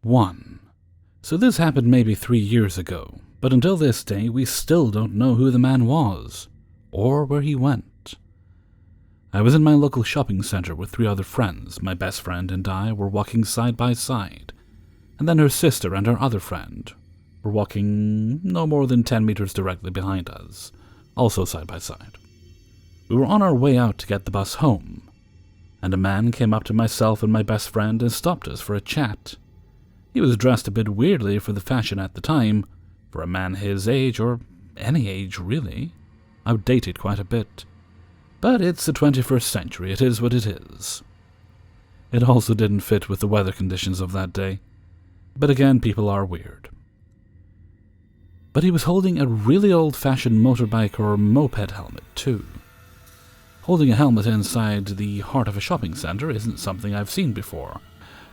1. So this happened maybe 3 years ago, but until this day we still don't know who the man was, or where he went. I was in my local shopping center with 3 other friends. My best friend and I were walking side by side, and then her sister and her other friend were walking no more than 10 meters directly behind us, also side by side. We were on our way out to get the bus home, and a man came up to myself and my best friend and stopped us for a chat. He was dressed a bit weirdly for the fashion at the time, for a man his age, or any age really. Outdated quite a bit. But it's the 21st century, it is what it is. It also didn't fit with the weather conditions of that day. But again, people are weird. But he was holding a really old-fashioned motorbike or moped helmet, too. Holding a helmet inside the heart of a shopping center isn't something I've seen before,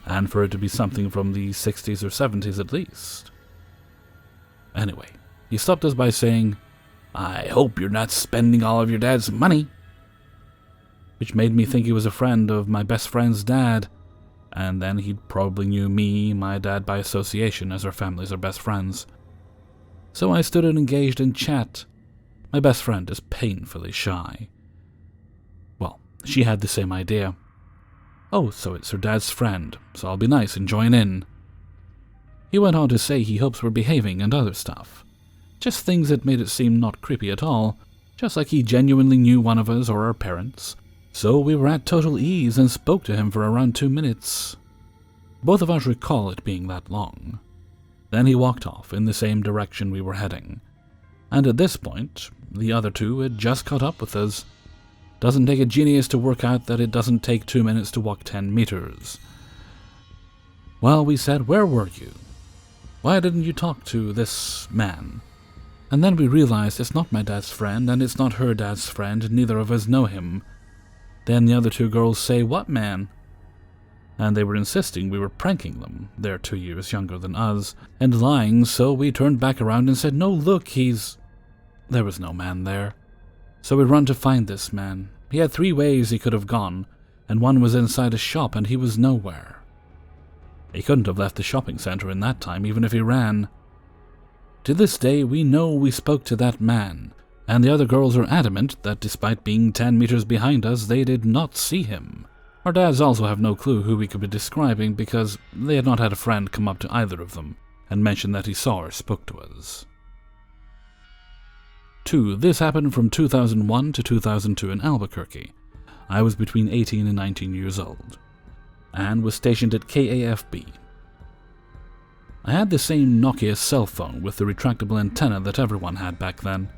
and for it to be something from the 60s or 70s at least. Anyway, he stopped us by saying, "I hope you're not spending all of your dad's money," which made me think he was a friend of my best friend's dad, and then he probably knew me, my dad by association, as our families are best friends. So I stood and engaged in chat. My best friend is painfully shy. Well, she had the same idea. "Oh, so it's her dad's friend, so I'll be nice and join in." He went on to say he hopes we're behaving and other stuff. Just things that made it seem not creepy at all, just like he genuinely knew one of us or our parents. So we were at total ease and spoke to him for around 2 minutes. Both of us recall it being that long. Then he walked off in the same direction we were heading. And at this point, the other 2 had just caught up with us. Doesn't take a genius to work out that it doesn't take 2 minutes to walk 10 meters. Well, we said, "Where were you? Why didn't you talk to this man?" And then we realized it's not my dad's friend, and it's not her dad's friend, and neither of us know him. Then the other 2 girls say, "What man?" And they were insisting we were pranking them. They're 2 years younger than us, and lying, so we turned back around and said, "No, look, he's..." There was no man there. So we run to find this man. He had 3 ways he could have gone, and one was inside a shop, and he was nowhere. He couldn't have left the shopping center in that time, even if he ran. To this day, we know we spoke to that man, and the other girls are adamant that despite being 10 meters behind us, they did not see him. Our dads also have no clue who we could be describing because they had not had a friend come up to either of them and mention that he saw or spoke to us. 2. This happened from 2001 to 2002 in Albuquerque. I was between 18 and 19 years old, and was stationed at KAFB. I had the same Nokia cell phone with the retractable antenna that everyone had back then.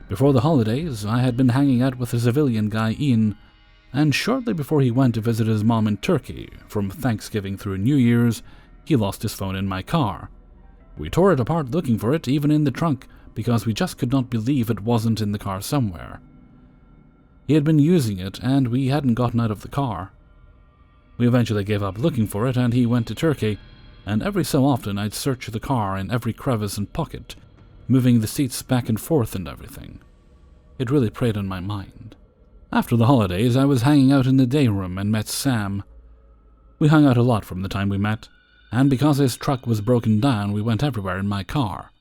Before the holidays, I had been hanging out with a civilian guy, Ian, and shortly before he went to visit his mom in Turkey, from Thanksgiving through New Year's, he lost his phone in my car. We tore it apart looking for it, even in the trunk, because we just could not believe it wasn't in the car somewhere. He had been using it, and we hadn't gotten out of the car. We eventually gave up looking for it, and he went to Turkey, and every so often I'd search the car in every crevice and pocket, moving the seats back and forth and everything. It really preyed on my mind. After the holidays, I was hanging out in the day room and met Sam. We hung out a lot from the time we met, and because his truck was broken down, we went everywhere in my car.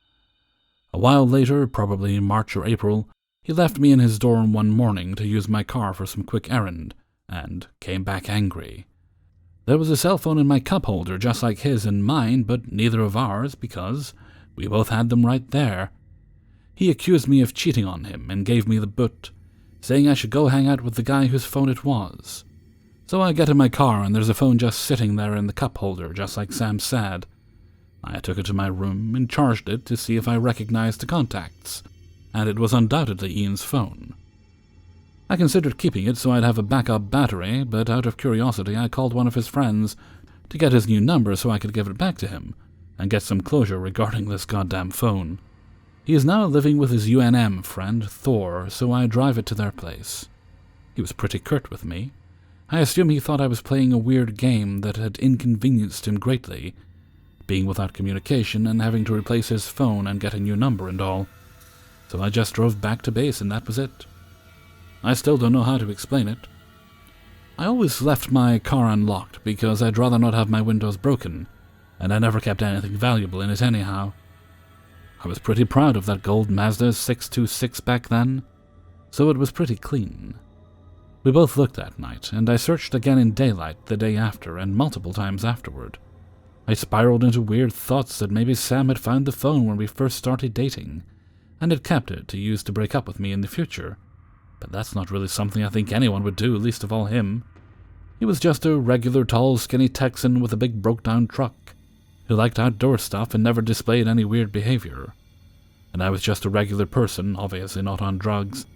A while later, probably in March or April, he left me in his dorm one morning to use my car for some quick errand, and came back angry. There was a cell phone in my cup holder just like his and mine, but neither of ours because we both had them right there. He accused me of cheating on him and gave me the boot, saying I should go hang out with the guy whose phone it was. So I get in my car and there's a phone just sitting there in the cup holder, just like Sam said. I took it to my room and charged it to see if I recognized the contacts, and it was undoubtedly Ian's phone. I considered keeping it so I'd have a backup battery, but out of curiosity I called one of his friends to get his new number so I could give it back to him and get some closure regarding this goddamn phone. He is now living with his UNM friend, Thor, so I drive it to their place. He was pretty curt with me. I assume he thought I was playing a weird game that had inconvenienced him greatly, being without communication and having to replace his phone and get a new number and all. So I just drove back to base and that was it. I still don't know how to explain it. I always left my car unlocked because I'd rather not have my windows broken, and I never kept anything valuable in it anyhow. I was pretty proud of that gold Mazda 626 back then, so it was pretty clean. We both looked that night, and I searched again in daylight the day after and multiple times afterward. I spiraled into weird thoughts that maybe Sam had found the phone when we first started dating, and had kept it to use to break up with me in the future. But that's not really something I think anyone would do, least of all him. He was just a regular tall, skinny Texan with a big broke-down truck, who liked outdoor stuff and never displayed any weird behavior. And I was just a regular person, obviously not on drugs,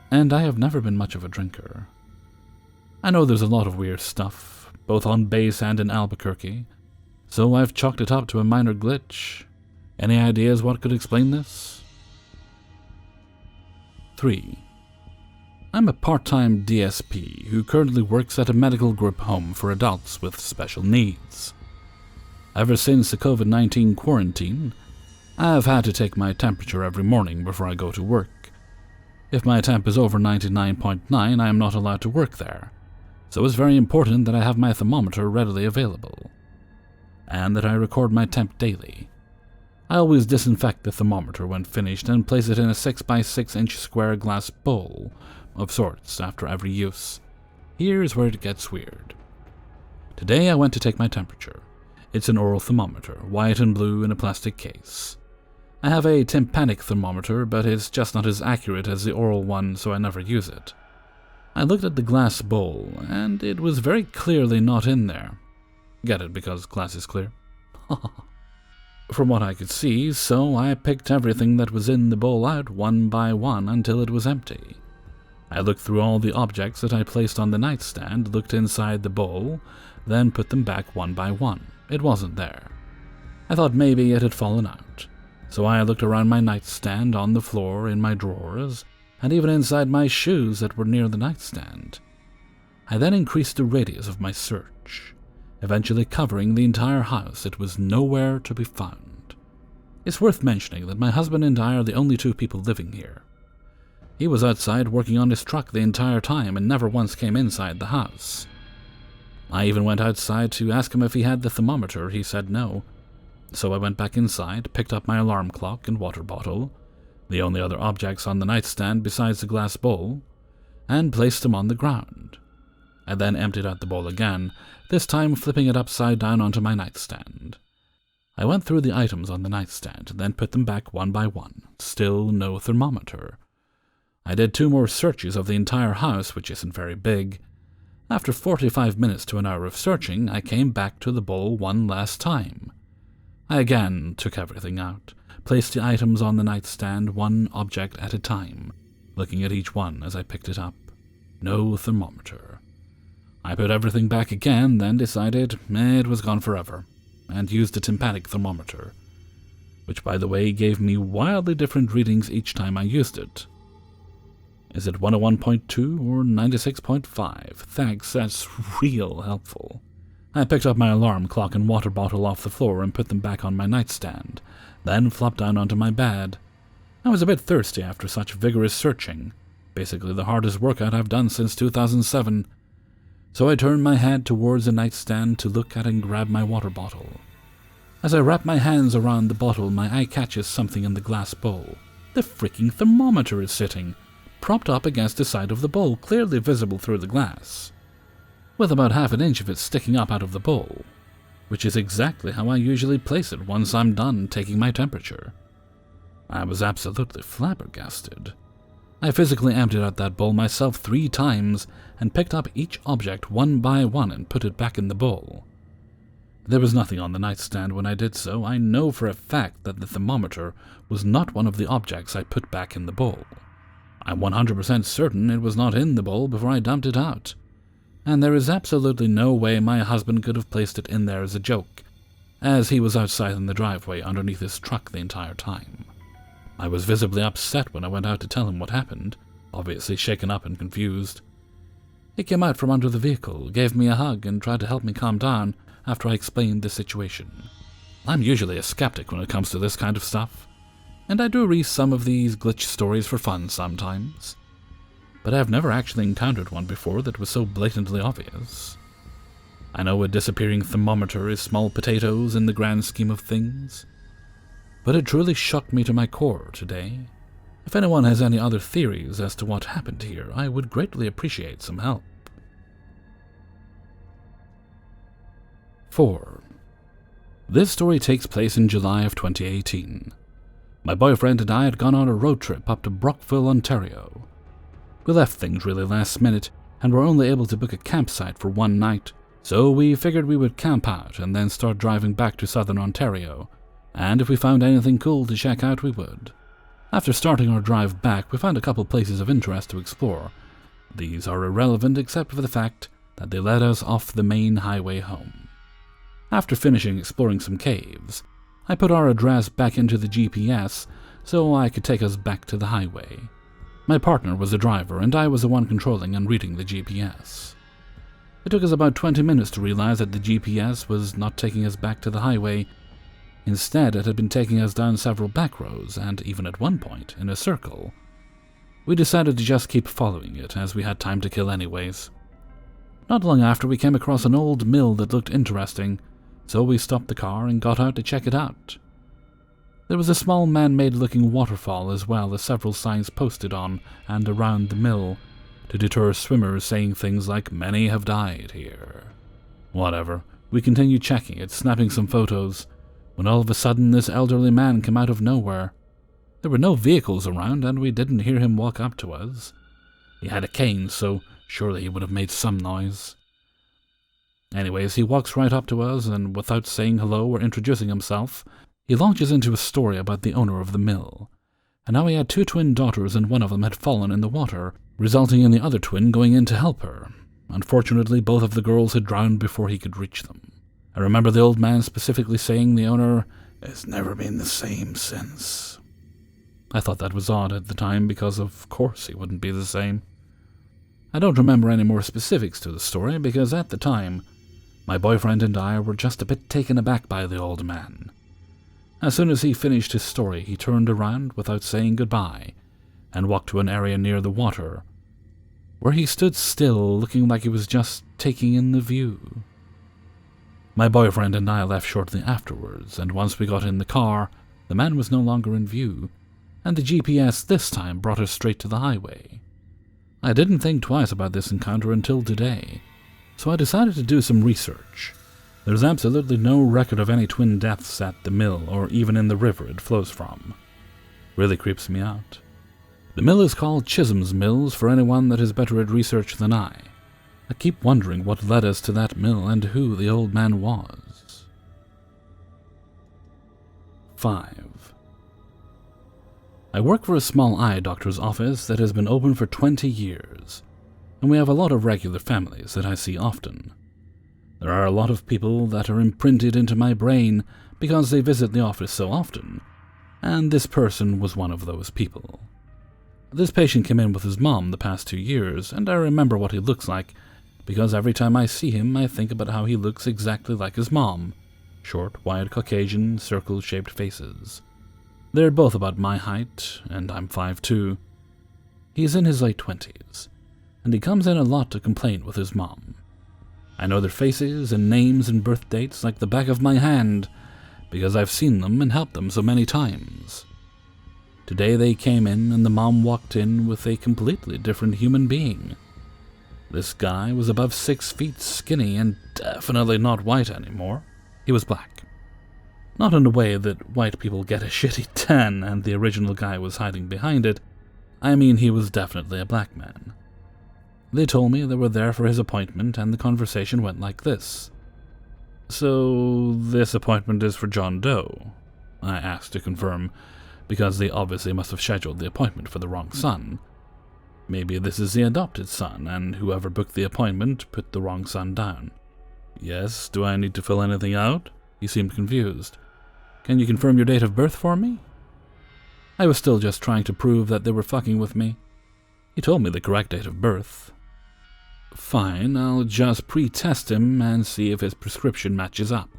and I have never been much of a drinker. I know there's a lot of weird stuff, both on base and in Albuquerque, so I've chalked it up to a minor glitch. Any ideas what could explain this? 3. I'm a part-time DSP who currently works at a medical group home for adults with special needs. Ever since the COVID-19 quarantine, I've had to take my temperature every morning before I go to work. If my temp is over 99.9, I am not allowed to work there, so it's very important that I have my thermometer readily available, and that I record my temp daily. I always disinfect the thermometer when finished and place it in a 6x6-inch square glass bowl of sorts after every use. Here's where it gets weird. Today I went to take my temperature. It's an oral thermometer, white and blue in a plastic case. I have a tympanic thermometer, but it's just not as accurate as the oral one, so I never use it. I looked at the glass bowl, and it was very clearly not in there. Get it, because glass is clear? From what I could see, so I picked everything that was in the bowl out one by one until it was empty. I looked through all the objects that I placed on the nightstand, looked inside the bowl, then put them back one by one. It wasn't there. I thought maybe it had fallen out, so I looked around my nightstand, on the floor, in my drawers, and even inside my shoes that were near the nightstand. I then increased the radius of my search, eventually covering the entire house. It was nowhere to be found. It's worth mentioning that my husband and I are the only two people living here. He was outside working on his truck the entire time and never once came inside the house. I even went outside to ask him if he had the thermometer. He said no. So I went back inside, picked up my alarm clock and water bottle, the only other objects on the nightstand besides the glass bowl, and placed them on the ground. I then emptied out the bowl again, this time flipping it upside down onto my nightstand. I went through the items on the nightstand, then put them back one by one. Still no thermometer. I did 2 more searches of the entire house, which isn't very big. After 45 minutes to an hour of searching, I came back to the bowl one last time. I again took everything out, placed the items on the nightstand one object at a time, looking at each one as I picked it up. No thermometer. I put everything back again, then decided it was gone forever, and used a tympanic thermometer, which by the way gave me wildly different readings each time I used it. Is it 101.2 or 96.5? Thanks, that's real helpful. I picked up my alarm clock and water bottle off the floor and put them back on my nightstand, then flopped down onto my bed. I was a bit thirsty after such vigorous searching, basically the hardest workout I've done since 2007, so I turned my head towards the nightstand to look at and grab my water bottle. As I wrap my hands around the bottle, my eye catches something in the glass bowl. The freaking thermometer is sitting, propped up against the side of the bowl, clearly visible through the glass, with about half an inch of it sticking up out of the bowl, which is exactly how I usually place it once I'm done taking my temperature. I was absolutely flabbergasted. I physically emptied out that bowl myself 3 times and picked up each object one by one and put it back in the bowl. There was nothing on the nightstand when I did so. I know for a fact that the thermometer was not one of the objects I put back in the bowl. I'm 100% certain it was not in the bowl before I dumped it out, and there is absolutely no way my husband could have placed it in there as a joke, as he was outside in the driveway underneath his truck the entire time. I was visibly upset when I went out to tell him what happened, obviously shaken up and confused. He came out from under the vehicle, gave me a hug, and tried to help me calm down after I explained the situation. I'm usually a skeptic when it comes to this kind of stuff, and I do read some of these glitch stories for fun sometimes, but I've never actually encountered one before that was so blatantly obvious. I know a disappearing thermometer is small potatoes in the grand scheme of things, but it truly shocked me to my core today. If anyone has any other theories as to what happened here, I would greatly appreciate some help. 4. This story takes place in July of 2018. My boyfriend and I had gone on a road trip up to Brockville, Ontario. We left things really last minute and were only able to book a campsite for one night, so we figured we would camp out and then start driving back to southern Ontario, and if we found anything cool to check out, we would. After starting our drive back, we found a couple places of interest to explore. These are irrelevant except for the fact that they led us off the main highway home. After finishing exploring some caves, I put our address back into the GPS so I could take us back to the highway. My partner was the driver and I was the one controlling and reading the GPS. It took us about 20 minutes to realize that the GPS was not taking us back to the highway. Instead, it had been taking us down several back roads and even at one point in a circle. We decided to just keep following it as we had time to kill anyways. Not long after, we came across an old mill that looked interesting, so we stopped the car and got out to check it out. There was a small man-made looking waterfall as well as several signs posted on and around the mill to deter swimmers saying things like "many have died here." Whatever, we continued checking it, snapping some photos, when all of a sudden this elderly man came out of nowhere. There were no vehicles around and we didn't hear him walk up to us. He had a cane, so surely he would have made some noise. Anyways, he walks right up to us and without saying hello or introducing himself, he launches into a story about the owner of the mill, and how he had 2 twin daughters and one of them had fallen in the water, resulting in the other twin going in to help her. Unfortunately, both of the girls had drowned before he could reach them. I remember the old man specifically saying the owner has never been the same since. I thought that was odd at the time because of course he wouldn't be the same. I don't remember any more specifics to the story because at the time, my boyfriend and I were just a bit taken aback by the old man. As soon as he finished his story, he turned around without saying goodbye and walked to an area near the water, where he stood still looking like he was just taking in the view. My boyfriend and I left shortly afterwards, and once we got in the car, the man was no longer in view, and the GPS this time brought us straight to the highway. I didn't think twice about this encounter until today, so I decided to do some research. There's absolutely no record of any twin deaths at the mill or even in the river it flows from. Really creeps me out. The mill is called Chisholm's Mills for anyone that is better at research than I. I keep wondering what led us to that mill and who the old man was. 5. I work for a small eye doctor's office that has been open for 20 years, and we have a lot of regular families that I see often. There are a lot of people that are imprinted into my brain because they visit the office so often, and this person was one of those people. This patient came in with his mom the past 2 years, and I remember what he looks like because every time I see him I think about how he looks exactly like his mom. Short, wide Caucasian, circle-shaped faces. They're both about my height, and I'm 5'2". He's in his late 20s, and he comes in a lot to complain with his mom. I know their faces and names and birth dates like the back of my hand, because I've seen them and helped them so many times. Today they came in and the mom walked in with a completely different human being. This guy was above 6 feet, skinny, and definitely not white anymore. He was black. Not in a way that white people get a shitty tan and the original guy was hiding behind it. I mean, he was definitely a black man. They told me they were there for his appointment, and the conversation went like this. "So, this appointment is for John Doe?" I asked to confirm, because they obviously must have scheduled the appointment for the wrong son. Maybe this is the adopted son, and whoever booked the appointment put the wrong son down. "Yes, do I need to fill anything out?" He seemed confused. "Can you confirm your date of birth for me?" I was still just trying to prove that they were fucking with me. He told me the correct date of birth. Fine, I'll just pre-test him and see if his prescription matches up.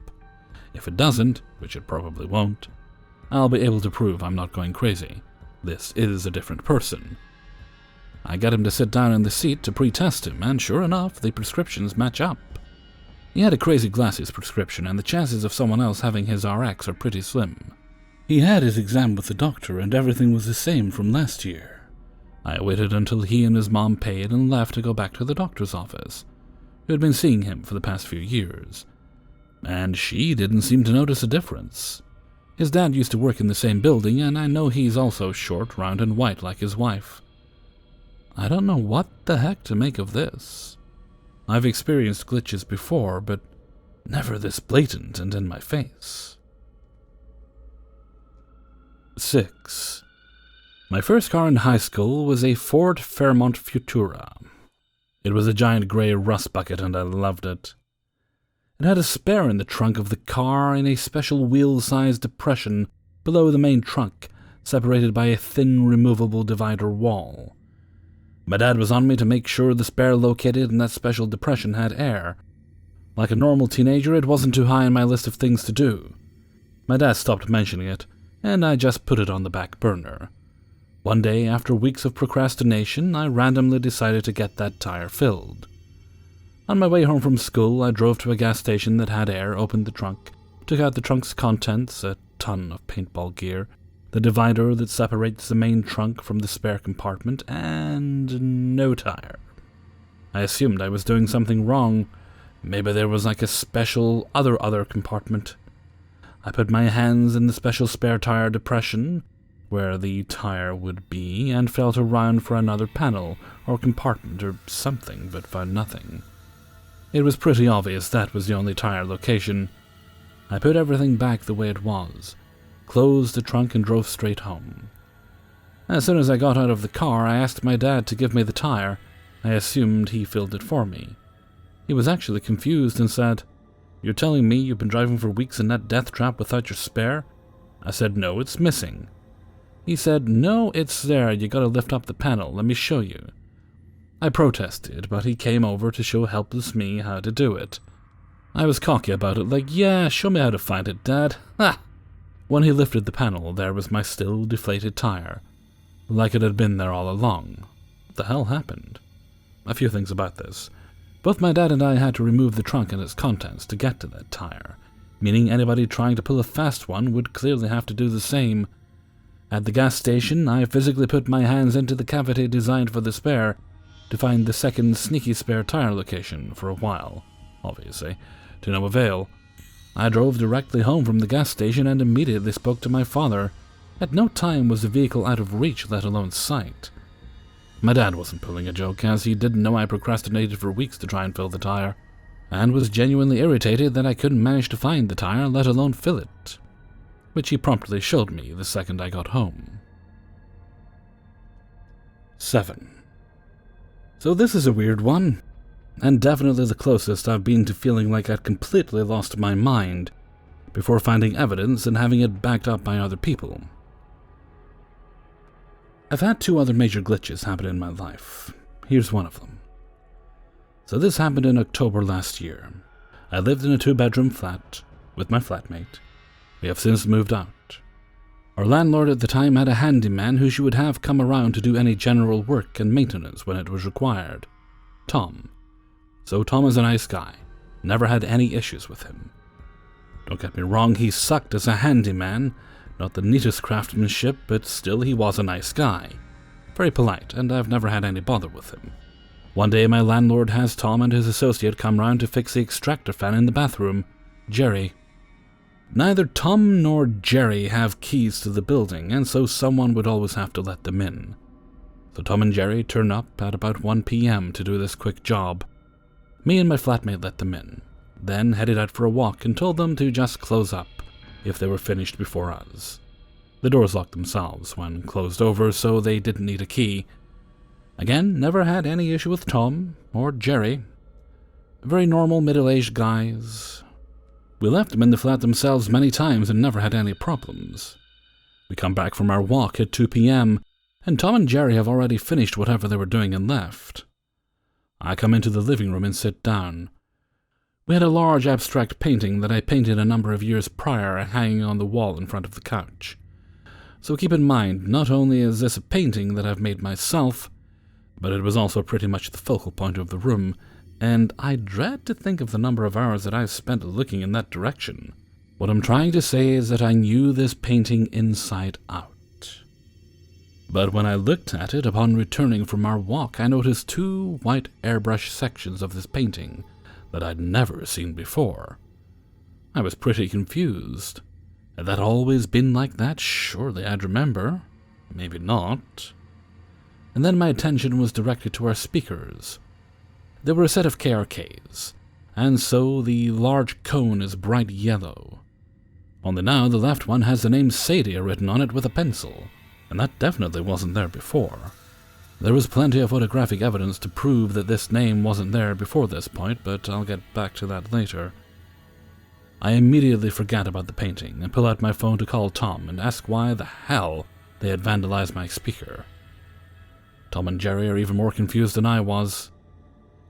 If it doesn't, which it probably won't, I'll be able to prove I'm not going crazy. This is a different person. I got him to sit down in the seat to pre-test him, and sure enough, the prescriptions match up. He had a crazy glasses prescription, and the chances of someone else having his RX are pretty slim. He had his exam with the doctor, and everything was the same from last year. I waited until he and his mom paid and left to go back to the doctor's office, who had been seeing him for the past few years. And she didn't seem to notice a difference. His dad used to work in the same building, and I know he's also short, round, and white like his wife. I don't know what the heck to make of this. I've experienced glitches before, but never this blatant and in my face. 6. My first car in high school was a Ford Fairmont Futura. It was a giant gray rust bucket, and I loved it. It had a spare in the trunk of the car in a special wheel-sized depression below the main trunk, separated by a thin, removable divider wall. My dad was on me to make sure the spare located in that special depression had air. Like a normal teenager, it wasn't too high on my list of things to do. My dad stopped mentioning it, and I just put it on the back burner. One day, after weeks of procrastination, I randomly decided to get that tire filled. On my way home from school, I drove to a gas station that had air, opened the trunk, took out the trunk's contents, a ton of paintball gear, the divider that separates the main trunk from the spare compartment, and no tire. I assumed I was doing something wrong. Maybe there was like a special other compartment. I put my hands in the special spare tire depression, where the tire would be, and felt around for another panel or compartment or something, but found nothing. It was pretty obvious that was the only tire location. I put everything back the way it was, closed the trunk, and drove straight home. As soon as I got out of the car, I asked my dad to give me the tire. I assumed he filled it for me. He was actually confused and said, "You're telling me you've been driving for weeks in that death trap without your spare?" I said, "No, it's missing." He said, "No, it's there. You gotta lift up the panel. Let me show you." I protested, but he came over to show helpless me how to do it. I was cocky about it, like, "Yeah, show me how to find it, Dad." Ha! When he lifted the panel, there was my still deflated tire, like it had been there all along. What the hell happened? A few things about this. Both my dad and I had to remove the trunk and its contents to get to that tire, meaning anybody trying to pull a fast one would clearly have to do the same. At the gas station, I physically put my hands into the cavity designed for the spare to find the second sneaky spare tire location for a while, obviously, to no avail. I drove directly home from the gas station and immediately spoke to my father. At no time was the vehicle out of reach, let alone sight. My dad wasn't pulling a joke, as he didn't know I procrastinated for weeks to try and fill the tire, and was genuinely irritated that I couldn't manage to find the tire, let alone fill it, which he promptly showed me the second I got home. 7. So this is a weird one, and definitely the closest I've been to feeling like I'd completely lost my mind before finding evidence and having it backed up by other people. I've had 2 other major glitches happen in my life. Here's one of them. So this happened in October last year. I lived in a 2-bedroom flat with my flatmate. We have since moved out. Our landlord at the time had a handyman who she would have come around to do any general work and maintenance when it was required. Tom. So Tom is a nice guy. Never had any issues with him. Don't get me wrong, he sucked as a handyman. Not the neatest craftsmanship, but still he was a nice guy. Very polite, and I've never had any bother with him. One day my landlord has Tom and his associate come round to fix the extractor fan in the bathroom, Jerry. Neither Tom nor Jerry have keys to the building, and so someone would always have to let them in. So Tom and Jerry turn up at about 1 p.m. to do this quick job. Me and my flatmate let them in, then headed out for a walk and told them to just close up if they were finished before us. The doors locked themselves when closed over, so they didn't need a key. Again, never had any issue with Tom or Jerry. Very normal middle-aged guys. We left them in the flat themselves many times and never had any problems. We come back from our walk at 2 p.m., and Tom and Jerry have already finished whatever they were doing and left. I come into the living room and sit down. We had a large abstract painting that I painted a number of years prior hanging on the wall in front of the couch. So keep in mind, not only is this a painting that I've made myself, but it was also pretty much the focal point of the room, and I dread to think of the number of hours that I've spent looking in that direction. What I'm trying to say is that I knew this painting inside out. But when I looked at it upon returning from our walk, I noticed two white airbrush sections of this painting that I'd never seen before. I was pretty confused. Had that always been like that? Surely I'd remember. Maybe not. And then my attention was directed to our speakers. They were a set of KRKs, and so the large cone is bright yellow. Only now the left one has the name Sadia written on it with a pencil, and that definitely wasn't there before. There was plenty of photographic evidence to prove that this name wasn't there before this point, but I'll get back to that later. I immediately forgot about the painting and pull out my phone to call Tom and ask why the hell they had vandalized my speaker. Tom and Jerry are even more confused than I was.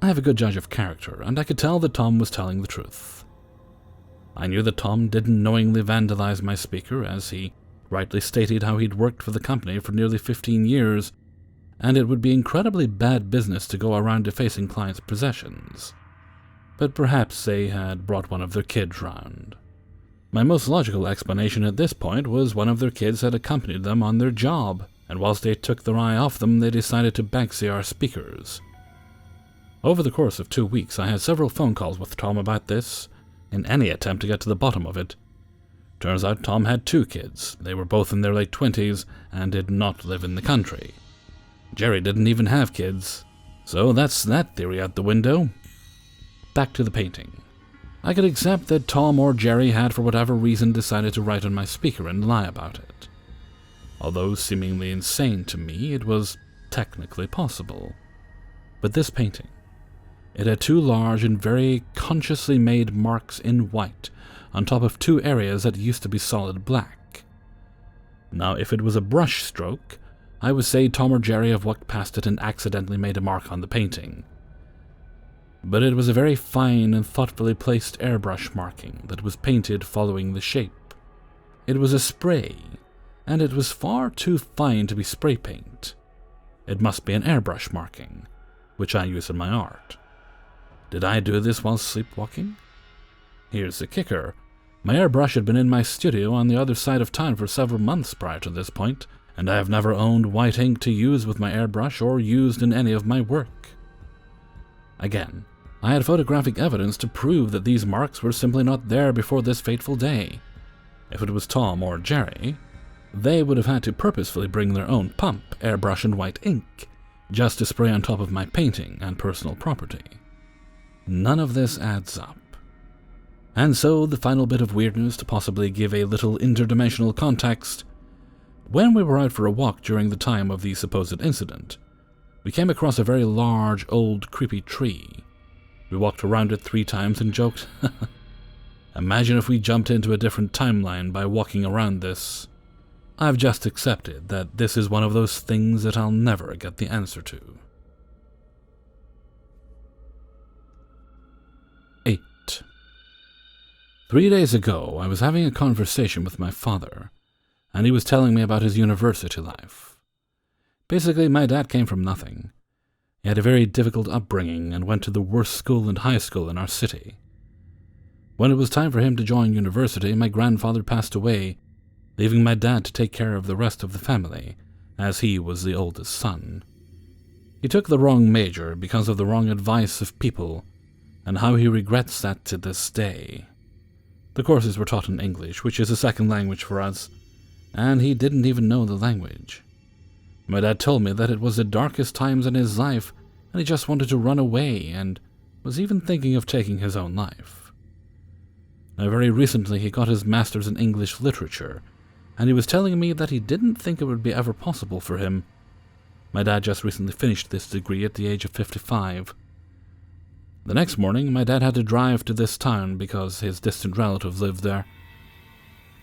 I have a good judge of character, and I could tell that Tom was telling the truth. I knew that Tom didn't knowingly vandalize my speaker, as he rightly stated how he'd worked for the company for nearly 15 years, and it would be incredibly bad business to go around defacing clients' possessions. But perhaps they had brought one of their kids round. My most logical explanation at this point was one of their kids had accompanied them on their job, and whilst they took their eye off them, they decided to backsy our speakers. Over the course of 2 weeks, I had several phone calls with Tom about this, in any attempt to get to the bottom of it. Turns out Tom had 2 kids. They were both in their late 20s and did not live in the country. Jerry didn't even have kids. So that's that theory out the window. Back to the painting. I could accept that Tom or Jerry had for whatever reason decided to write on my speaker and lie about it. Although seemingly insane to me, it was technically possible. But this painting, it had 2 large and very consciously made marks in white on top of 2 areas that used to be solid black. Now, if it was a brush stroke, I would say Tom or Jerry have walked past it and accidentally made a mark on the painting. But it was a very fine and thoughtfully placed airbrush marking that was painted following the shape. It was a spray, and it was far too fine to be spray paint. It must be an airbrush marking, which I use in my art. Did I do this while sleepwalking? Here's the kicker. My airbrush had been in my studio on the other side of town for several months prior to this point, and I have never owned white ink to use with my airbrush or used in any of my work. Again, I had photographic evidence to prove that these marks were simply not there before this fateful day. If it was Tom or Jerry, they would have had to purposefully bring their own pump, airbrush, and white ink, just to spray on top of my painting and personal property. None of this adds up. And so, the final bit of weirdness to possibly give a little interdimensional context. When we were out for a walk during the time of the supposed incident, we came across a very large, old, creepy tree. We walked around it 3 times and joked, imagine if we jumped into a different timeline by walking around this. I've just accepted that this is one of those things that I'll never get the answer to. 8. 3 days ago, I was having a conversation with my father, and he was telling me about his university life. Basically, my dad came from nothing. He had a very difficult upbringing and went to the worst school and high school in our city. When it was time for him to join university, my grandfather passed away, leaving my dad to take care of the rest of the family, as he was the oldest son. He took the wrong major because of the wrong advice of people, and how he regrets that to this day. The courses were taught in English, which is a second language for us, and he didn't even know the language. My dad told me that it was the darkest times in his life, and he just wanted to run away, and was even thinking of taking his own life. Now, very recently he got his master's in English literature, and he was telling me that he didn't think it would be ever possible for him. My dad just recently finished this degree at the age of 55. The next morning, my dad had to drive to this town because his distant relative lived there.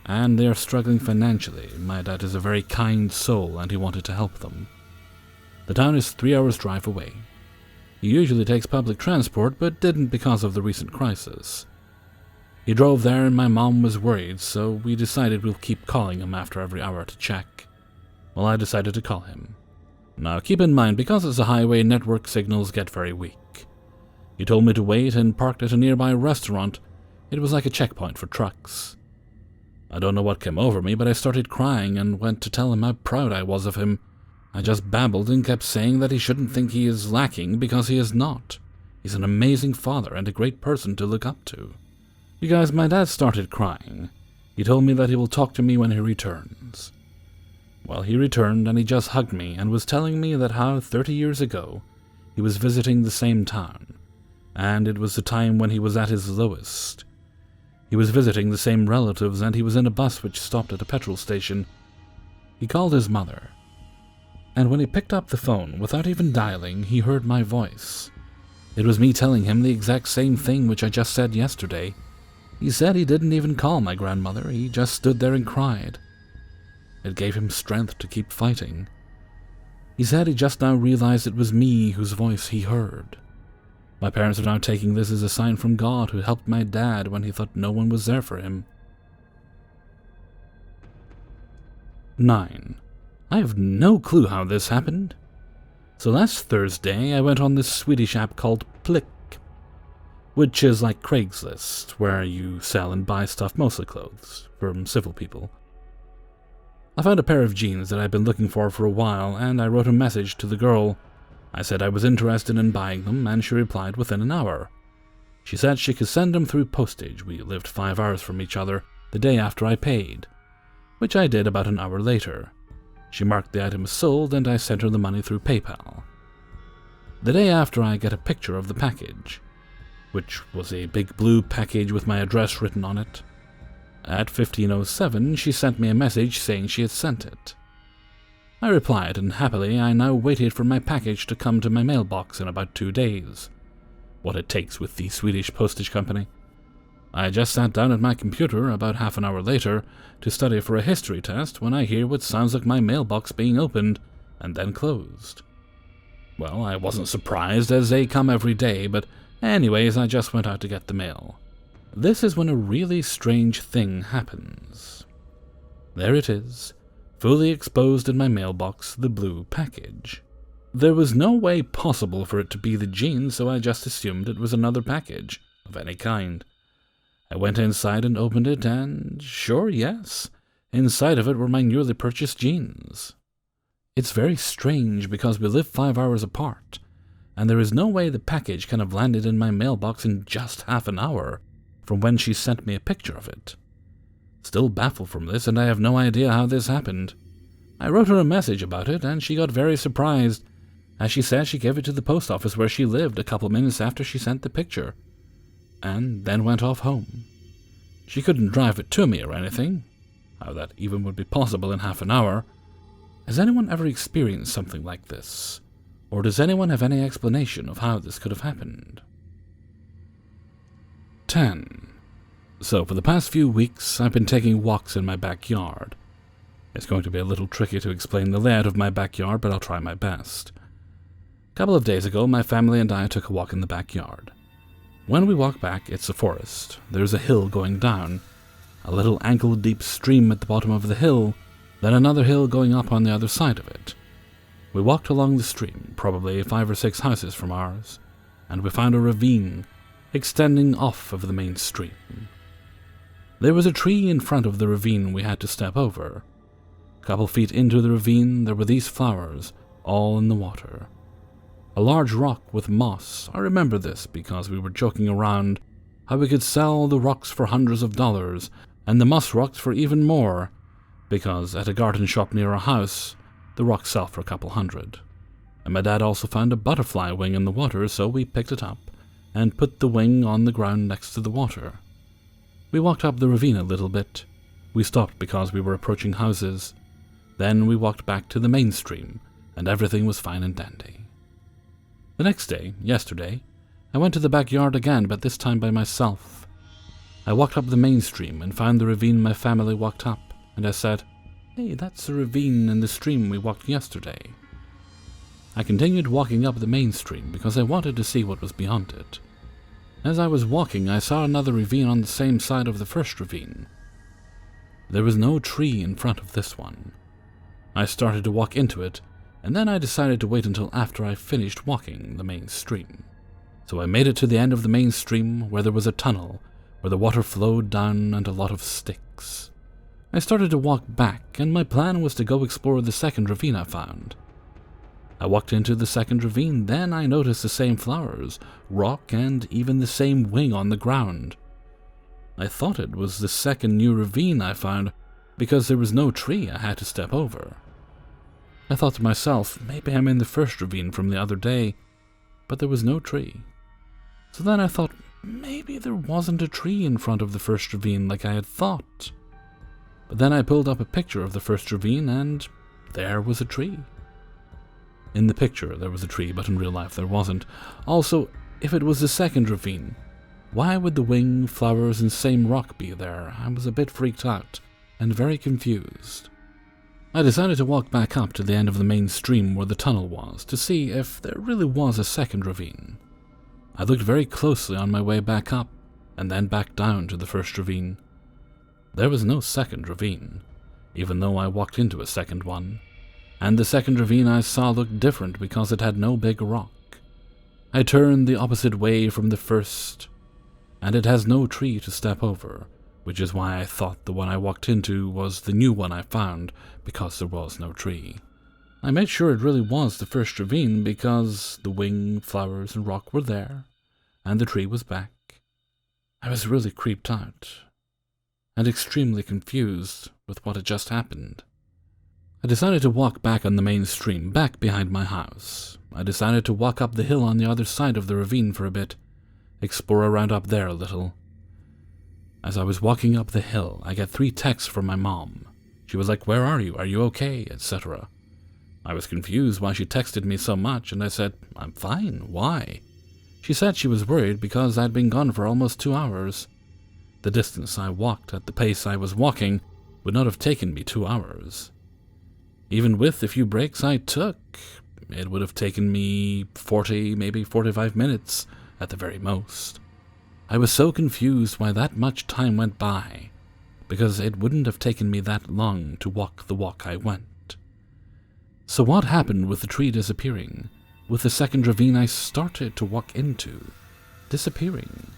And they are struggling financially. My dad is a very kind soul, and he wanted to help them. The town is 3 hours' drive away. He usually takes public transport, but didn't because of the recent crisis. He drove there, and my mom was worried, so we decided we'll keep calling him after every hour to check. Well, I decided to call him. Now, keep in mind, because it's a highway, network signals get very weak. He told me to wait and parked at a nearby restaurant. It was like a checkpoint for trucks. I don't know what came over me, but I started crying and went to tell him how proud I was of him. I just babbled and kept saying that he shouldn't think he is lacking because he is not. He's an amazing father and a great person to look up to. You guys, my dad started crying. He told me that he will talk to me when he returns. Well, he returned and he just hugged me and was telling me that how 30 years ago he was visiting the same town, and it was the time when he was at his lowest. He was visiting the same relatives and he was in a bus which stopped at a petrol station. He called his mother, and when he picked up the phone, without even dialing, he heard my voice. It was me telling him the exact same thing which I just said yesterday. He said he didn't even call my grandmother, he just stood there and cried. It gave him strength to keep fighting. He said he just now realized it was me whose voice he heard. My parents are now taking this as a sign from God who helped my dad when he thought no one was there for him. 9. I have no clue how this happened. So last Thursday I went on this Swedish app called Plick, which is like Craigslist, where you sell and buy stuff, mostly clothes, from civil people. I found a pair of jeans that I'd been looking for a while, and I wrote a message to the girl. I said I was interested in buying them, and she replied within an hour. She said she could send them through postage. We lived 5 hours from each other the day after I paid, which I did about an hour later. She marked the item as sold, and I sent her the money through PayPal. The day after, I get a picture of the package, which was a big blue package with my address written on it. At 15:07, she sent me a message saying she had sent it. I replied, and happily I now waited for my package to come to my mailbox in about 2 days. What it takes with the Swedish postage company. I just sat down at my computer about half an hour later to study for a history test when I hear what sounds like my mailbox being opened and then closed. Well, I wasn't surprised, as they come every day, but anyways, I just went out to get the mail. This is when a really strange thing happens. There it is, fully exposed in my mailbox, the blue package. There was no way possible for it to be the jeans, so I just assumed it was another package of any kind. I went inside and opened it, and sure, yes, inside of it were my newly purchased jeans. It's very strange because we live 5 hours apart, and there is no way the package can have landed in my mailbox in just half an hour from when she sent me a picture of it. Still baffled from this, and I have no idea how this happened. I wrote her a message about it, and she got very surprised, as she said she gave it to the post office where she lived a couple minutes after she sent the picture, and then went off home. She couldn't drive it to me or anything. How that even would be possible in half an hour. Has anyone ever experienced something like this? Or does anyone have any explanation of how this could have happened? 10. So for the past few weeks, I've been taking walks in my backyard. It's going to be a little tricky to explain the layout of my backyard, but I'll try my best. A couple of days ago, my family and I took a walk in the backyard. When we walk back, it's a forest. There's a hill going down, a little ankle-deep stream at the bottom of the hill, then another hill going up on the other side of it. We walked along the stream, probably 5 or 6 houses from ours, and we found a ravine extending off of the main stream. There was a tree in front of the ravine we had to step over. A couple feet into the ravine, there were these flowers, all in the water. A large rock with moss. I remember this because we were joking around how we could sell the rocks for hundreds of dollars, and the moss rocks for even more, because at a garden shop near our house, the rocks sell for a couple hundred. And my dad also found a butterfly wing in the water, so we picked it up and put the wing on the ground next to the water. We walked up the ravine a little bit. We stopped because we were approaching houses. Then we walked back to the main stream, and everything was fine and dandy. The next day, yesterday, I went to the backyard again, but this time by myself. I walked up the main stream and found the ravine my family walked up, and I said, "Hey, that's the ravine and the stream we walked yesterday." I continued walking up the main stream because I wanted to see what was beyond it. As I was walking, I saw another ravine on the same side of the first ravine. There was no tree in front of this one. I started to walk into it, and then I decided to wait until after I finished walking the main stream. So I made it to the end of the main stream where there was a tunnel where the water flowed down and a lot of sticks. I started to walk back, and my plan was to go explore the second ravine I found. I walked into the second ravine, then I noticed the same flowers, rock, and even the same wing on the ground. I thought it was the second new ravine I found because there was no tree I had to step over. I thought to myself, maybe I'm in the first ravine from the other day, but there was no tree. So then I thought, maybe there wasn't a tree in front of the first ravine like I had thought. But then I pulled up a picture of the first ravine, and there was a tree. In the picture there was a tree, but in real life there wasn't. Also, if it was the second ravine, why would the wing, flowers, and same rock be there? I was a bit freaked out and very confused. I decided to walk back up to the end of the main stream where the tunnel was to see if there really was a second ravine. I looked very closely on my way back up and then back down to the first ravine. There was no second ravine, even though I walked into a second one, and the second ravine I saw looked different because it had no big rock. I turned the opposite way from the first, and it has no tree to step over, which is why I thought the one I walked into was the new one I found, because there was no tree. I made sure it really was the first ravine because the wing, flowers, and rock were there, and the tree was back. I was really creeped out, and extremely confused with what had just happened. I decided to walk back on the main stream, back behind my house. I decided to walk up the hill on the other side of the ravine for a bit, explore around up there a little. As I was walking up the hill, I got 3 texts from my mom. She was like, "Where are you? Are you okay?" etc. I was confused why she texted me so much, and I said, "I'm fine. Why?" She said she was worried because I'd been gone for almost 2 hours. The distance I walked at the pace I was walking would not have taken me 2 hours. Even with the few breaks I took, it would have taken me 40, maybe 45 minutes at the very most. I was so confused why that much time went by, because it wouldn't have taken me that long to walk the walk I went. So what happened with the tree disappearing, with the second ravine I started to walk into disappearing,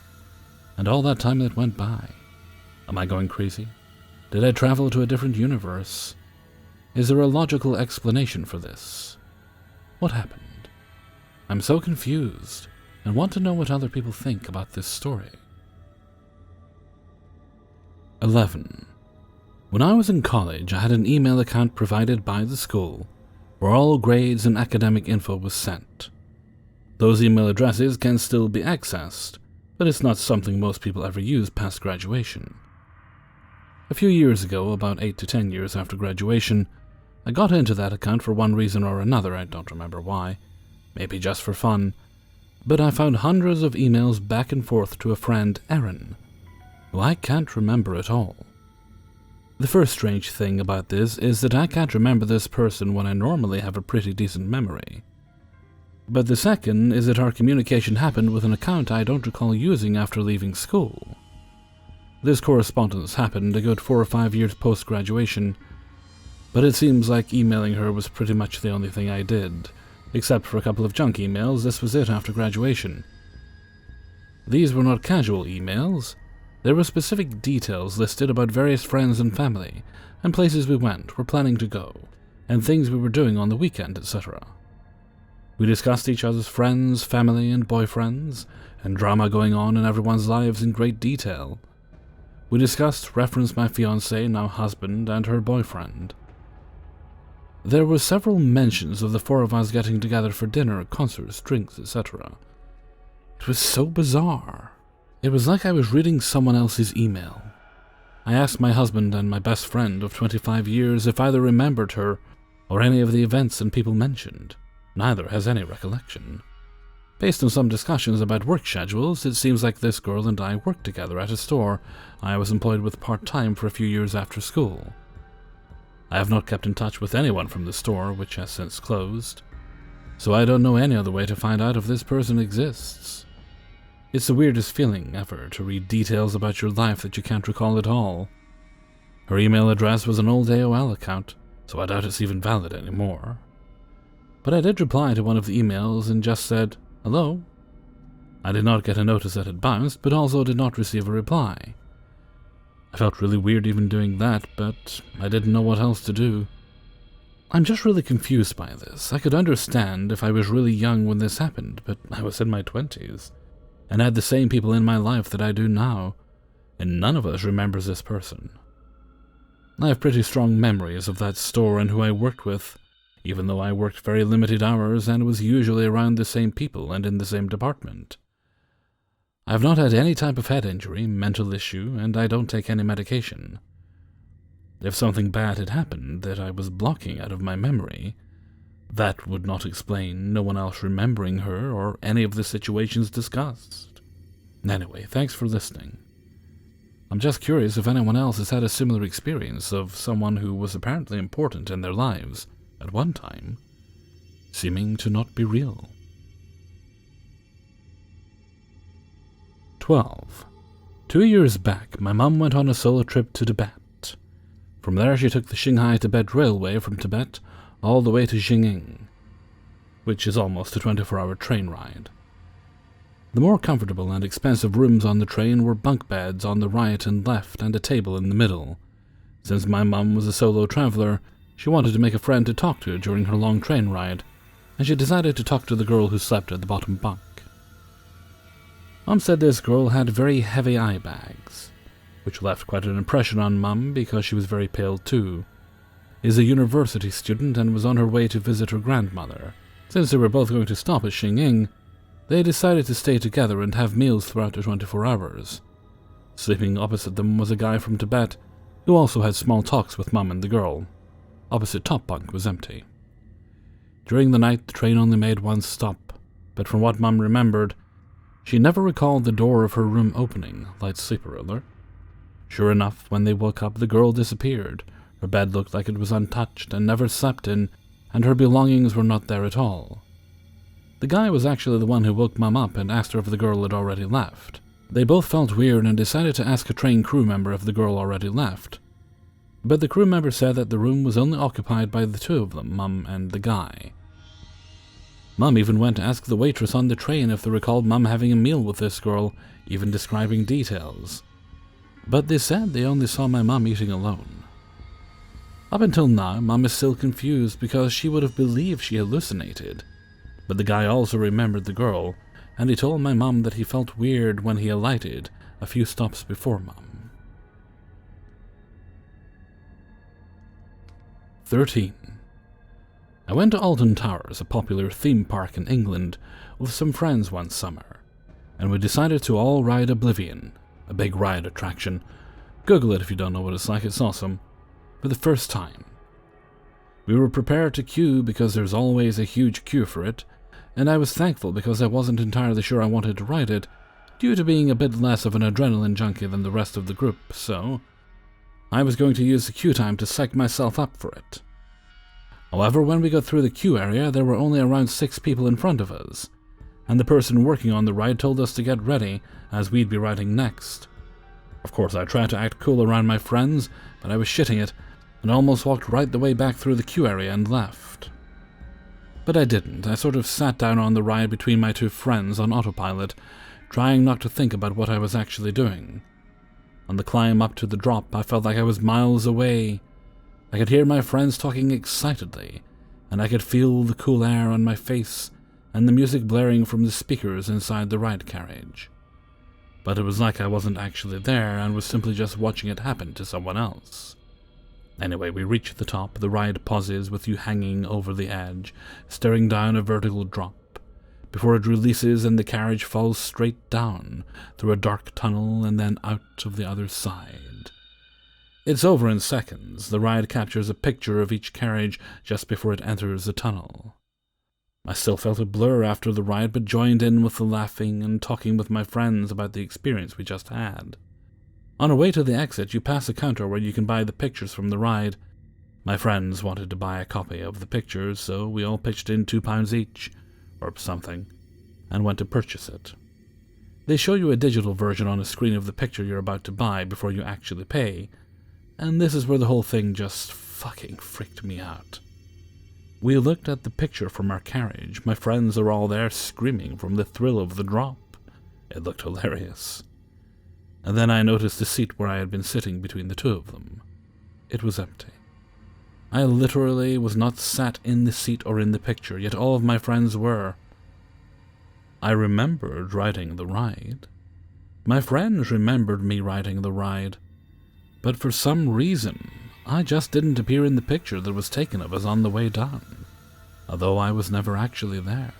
and all that time that went by? Am I going crazy? Did I travel to a different universe? Is there a logical explanation for this? What happened? I'm so confused and want to know what other people think about this story. 11. When I was in college, I had an email account provided by the school where all grades and academic info was sent. Those email addresses can still be accessed, but it's not something most people ever use past graduation. A few years ago, about 8 to 10 years after graduation, I got into that account for one reason or another. I don't remember why, maybe just for fun, but I found hundreds of emails back and forth to a friend, Erin, who I can't remember at all. The first strange thing about this is that I can't remember this person when I normally have a pretty decent memory. But the second is that our communication happened with an account I don't recall using after leaving school. This correspondence happened a good 4 or 5 years post-graduation, but it seems like emailing her was pretty much the only thing I did. Except for a couple of junk emails, this was it after graduation. These were not casual emails. There were specific details listed about various friends and family, and places we were planning to go, and things we were doing on the weekend, etc. We discussed each other's friends, family, and boyfriends, and drama going on in everyone's lives in great detail. We referenced my fiancée, now husband, and her boyfriend. There were several mentions of the 4 of us getting together for dinner, concerts, drinks, etc. It was so bizarre. It was like I was reading someone else's email. I asked my husband and my best friend of 25 years if either remembered her or any of the events and people mentioned. Neither has any recollection. Based on some discussions about work schedules, it seems like this girl and I worked together at a store I was employed with part-time for a few years after school. I have not kept in touch with anyone from the store, which has since closed, so I don't know any other way to find out if this person exists. It's the weirdest feeling ever to read details about your life that you can't recall at all. Her email address was an old AOL account, so I doubt it's even valid anymore. But I did reply to one of the emails and just said, "Hello." I did not get a notice that it bounced, but also did not receive a reply. I felt really weird even doing that, but I didn't know what else to do. I'm just really confused by this. I could understand if I was really young when this happened, but I was in my 20s, and had the same people in my life that I do now, and none of us remembers this person. I have pretty strong memories of that store and who I worked with, even though I worked very limited hours and was usually around the same people and in the same department. I have not had any type of head injury, mental issue, and I don't take any medication. If something bad had happened that I was blocking out of my memory, that would not explain no one else remembering her or any of the situations discussed. Anyway, thanks for listening. I'm just curious if anyone else has had a similar experience of someone who was apparently important in their lives at one time, seeming to not be real. 12. 2 years back, my mum went on a solo trip to Tibet. From there she took the Shanghai-Tibet Railway from Tibet all the way to Xinging, which is almost a 24-hour train ride. The more comfortable and expensive rooms on the train were bunk beds on the right and left and a table in the middle. Since my mum was a solo traveler, she wanted to make a friend to talk to during her long train ride, and she decided to talk to the girl who slept at the bottom bunk. Mum said this girl had very heavy eye bags, which left quite an impression on Mum because she was very pale too. Is a university student and was on her way to visit her grandmother. Since they were both going to stop at Xinging, they decided to stay together and have meals throughout the 24 hours. Sleeping opposite them was a guy from Tibet who also had small talks with Mum and the girl. Opposite top bunk was empty. During the night, the train only made one stop, but from what Mum remembered, she never recalled the door of her room opening, light sleeper alert. Sure enough, when they woke up, the girl disappeared. Her bed looked like it was untouched and never slept in, and her belongings were not there at all. The guy was actually the one who woke Mum up and asked her if the girl had already left. They both felt weird and decided to ask a train crew member if the girl already left. But the crew member said that the room was only occupied by the two of them, Mum and the guy. Mum even went to ask the waitress on the train if they recalled Mum having a meal with this girl, even describing details. But they said they only saw my mum eating alone. Up until now, Mum is still confused because she would have believed she hallucinated. But the guy also remembered the girl, and he told my mum that he felt weird when he alighted a few stops before Mum. 13. I went to Alton Towers, a popular theme park in England, with some friends one summer, and we decided to all ride Oblivion, a big ride attraction. Google it if you don't know what it's like, it's awesome. For the first time. We were prepared to queue because there's always a huge queue for it, and I was thankful because I wasn't entirely sure I wanted to ride it, due to being a bit less of an adrenaline junkie than the rest of the group, so I was going to use the queue time to psych myself up for it. However, when we got through the queue area, there were only around 6 people in front of us, and the person working on the ride told us to get ready, as we'd be riding next. Of course, I tried to act cool around my friends, but I was shitting it, and almost walked right the way back through the queue area and left. But I didn't. I sort of sat down on the ride between my 2 friends on autopilot, trying not to think about what I was actually doing. On the climb up to the drop, I felt like I was miles away. I could hear my friends talking excitedly, and I could feel the cool air on my face and the music blaring from the speakers inside the ride carriage. But it was like I wasn't actually there and was simply just watching it happen to someone else. Anyway, we reach the top. The ride pauses with you hanging over the edge, staring down a vertical drop, before it releases and the carriage falls straight down through a dark tunnel and then out of the other side. It's over in seconds. The ride captures a picture of each carriage just before it enters the tunnel. I still felt a blur after the ride, but joined in with the laughing and talking with my friends about the experience we just had. On our way to the exit, you pass a counter where you can buy the pictures from the ride. My friends wanted to buy a copy of the pictures, so we all pitched in £2 each, or something, and went to purchase it. They show you a digital version on a screen of the picture you're about to buy before you actually pay, and this is where the whole thing just fucking freaked me out. We looked at the picture from our carriage. My friends are all there screaming from the thrill of the drop. It looked hilarious. And then I noticed the seat where I had been sitting between the two of them. It was empty. I literally was not sat in the seat or in the picture, yet all of my friends were. I remembered riding the ride. My friends remembered me riding the ride. But for some reason, I just didn't appear in the picture that was taken of us on the way down, although I was never actually there.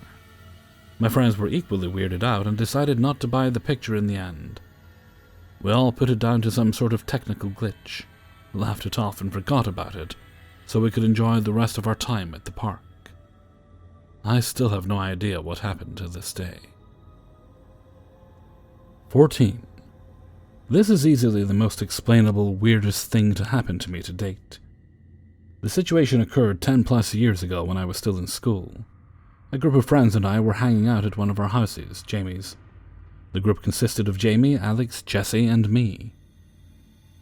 My friends were equally weirded out and decided not to buy the picture in the end. We all put it down to some sort of technical glitch, laughed it off and forgot about it, so we could enjoy the rest of our time at the park. I still have no idea what happened to this day. 14. This is easily the most explainable, weirdest thing to happen to me to date. The situation occurred 10 plus years ago when I was still in school. A group of friends and I were hanging out at one of our houses, Jamie's. The group consisted of Jamie, Alex, Jesse, and me.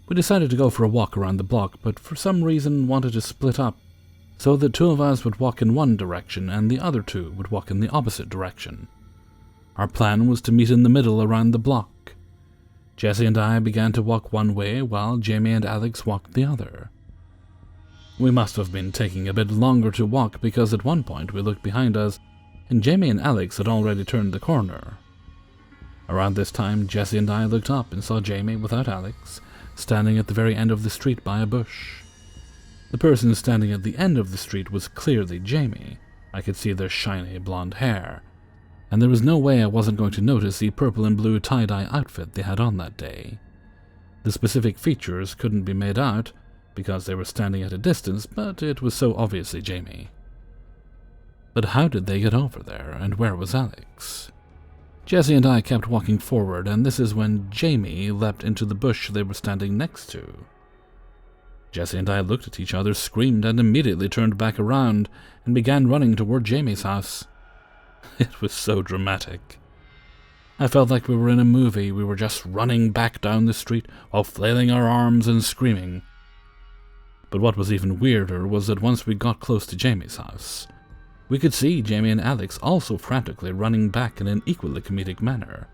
We decided to go for a walk around the block, but for some reason wanted to split up, so that two of us would walk in one direction and the other two would walk in the opposite direction. Our plan was to meet in the middle around the block. Jesse and I began to walk one way while Jamie and Alex walked the other. We must have been taking a bit longer to walk because at one point we looked behind us and Jamie and Alex had already turned the corner. Around this time, Jesse and I looked up and saw Jamie, without Alex, standing at the very end of the street by a bush. The person standing at the end of the street was clearly Jamie. I could see their shiny blonde hair, and there was no way I wasn't going to notice the purple and blue tie-dye outfit they had on that day. The specific features couldn't be made out because they were standing at a distance, but it was so obviously Jamie. But how did they get over there, and where was Alex? Jesse and I kept walking forward, and this is when Jamie leapt into the bush they were standing next to. Jesse and I looked at each other, screamed, and immediately turned back around and began running toward Jamie's house. It was so dramatic. I felt like we were in a movie. We were just running back down the street while flailing our arms and screaming. But what was even weirder was that once we got close to Jamie's house, we could see Jamie and Alex also frantically running back in an equally comedic manner.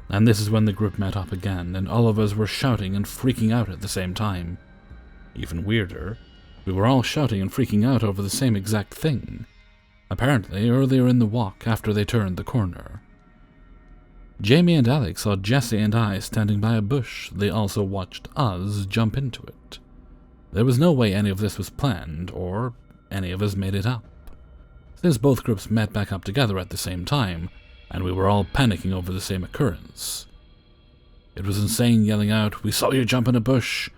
And this is when the group met up again, and all of us were shouting and freaking out at the same time. Even weirder, we were all shouting and freaking out over the same exact thing, apparently earlier in the walk after they turned the corner. Jamie and Alex saw Jesse and I standing by a bush. They also watched us jump into it. There was no way any of this was planned, or any of us made it up. Since both groups met back up together at the same time, and we were all panicking over the same occurrence. It was insane yelling out, "We saw you jump in a bush,"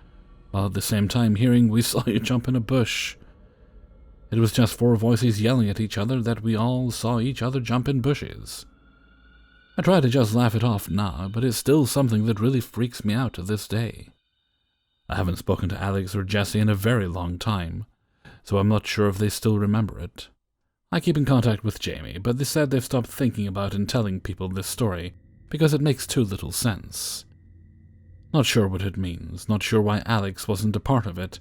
while at the same time hearing, "We saw you jump in a bush." It was just four voices yelling at each other that we all saw each other jump in bushes. I try to just laugh it off now, but it's still something that really freaks me out to this day. I haven't spoken to Alex or Jesse in a very long time, so I'm not sure if they still remember it. I keep in contact with Jamie, but they said they've stopped thinking about and telling people this story because it makes too little sense. Not sure what it means, not sure why Alex wasn't a part of it,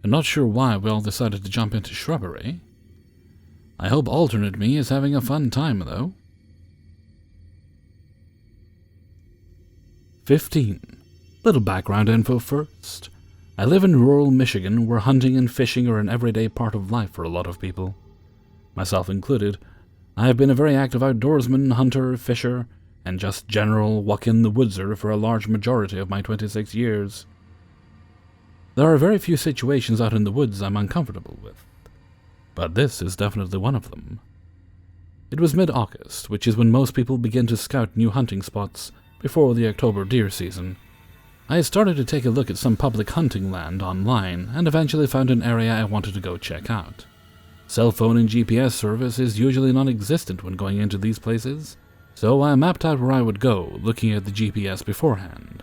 and not sure why we all decided to jump into shrubbery. I hope alternate me is having a fun time, though. 15. Little background info first. I live in rural Michigan, where hunting and fishing are an everyday part of life for a lot of people. Myself included, I have been a very active outdoorsman, hunter, fisher, and just general walk-in-the-woodser for a large majority of my 26 years. There are very few situations out in the woods I'm uncomfortable with, but this is definitely one of them. It was mid-August, which is when most people begin to scout new hunting spots before the October deer season. I had started to take a look at some public hunting land online and eventually found an area I wanted to go check out. Cell phone and GPS service is usually non-existent when going into these places, so I mapped out where I would go, looking at the GPS beforehand.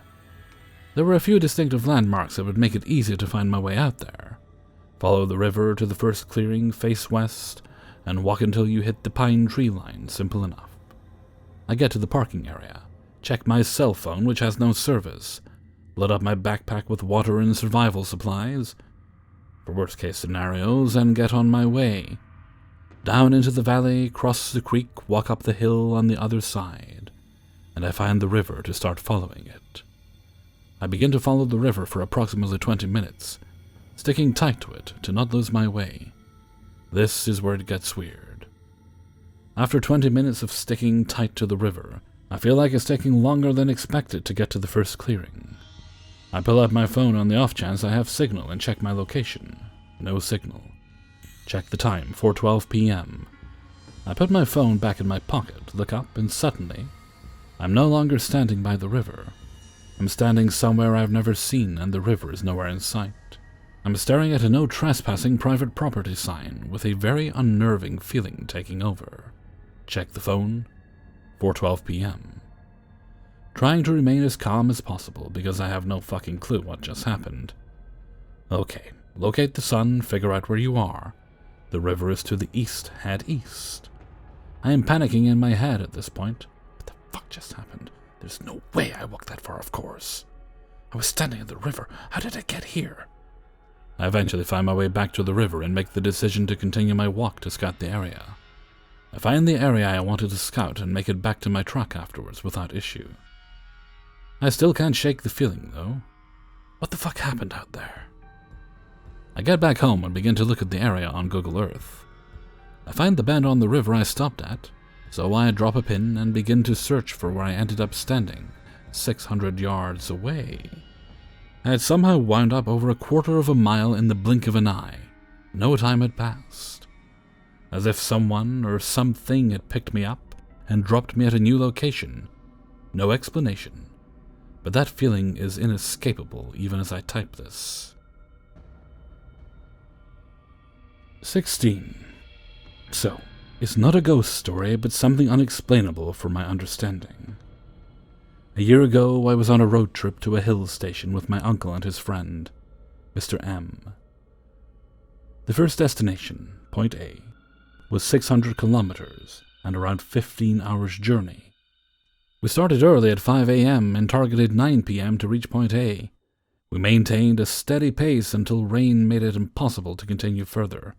There were a few distinctive landmarks that would make it easy to find my way out there. Follow the river to the first clearing, face west, and walk until you hit the pine tree line, simple enough. I get to the parking area, check my cell phone, which has no service, load up my backpack with water and survival supplies, for worst-case scenarios, and get on my way. Down into the valley, cross the creek, walk up the hill on the other side. and I find the river to start following it. I begin to follow the river for approximately 20 minutes, sticking tight to it to not lose my way. This is where it gets weird. After 20 minutes of sticking tight to the river, I feel like it's taking longer than expected to get to the first clearing. I pull out my phone on the off chance I have signal and check my location. No signal. Check the time, 4:12 p.m. I put my phone back in my pocket, look up, and suddenly, I'm no longer standing by the river. I'm standing somewhere I've never seen, and the river is nowhere in sight. I'm staring at a no trespassing private property sign with a very unnerving feeling taking over. Check the phone, 4:12 p.m. Trying to remain as calm as possible because I have no fucking clue what just happened. Okay, locate the sun, figure out where you are. The river is to the east, head east. I am panicking in my head at this point. What the fuck just happened? There's no way I walked that far, of course. I was standing at the river. How did I get here? I eventually find my way back to the river and make the decision to continue my walk to scout the area. I find the area I wanted to scout and make it back to my truck afterwards without issue. I still can't shake the feeling, though. What the fuck happened out there? I get back home and begin to look at the area on Google Earth. I find the bend on the river I stopped at, so I drop a pin and begin to search for where I ended up standing, 600 yards away. I had somehow wound up over a quarter of a mile in the blink of an eye. No time had passed. As if someone or something had picked me up and dropped me at a new location. No explanation, but that feeling is inescapable even as I type this. 16. So, it's not a ghost story, but something unexplainable for my understanding. A year ago, I was on a road trip to a hill station with my uncle and his friend, Mr. M. The first destination, Point A, was 600 kilometers and around 15 hours journey. We started early at 5 a.m. and targeted 9 p.m. to reach Point A. We maintained a steady pace until rain made it impossible to continue further.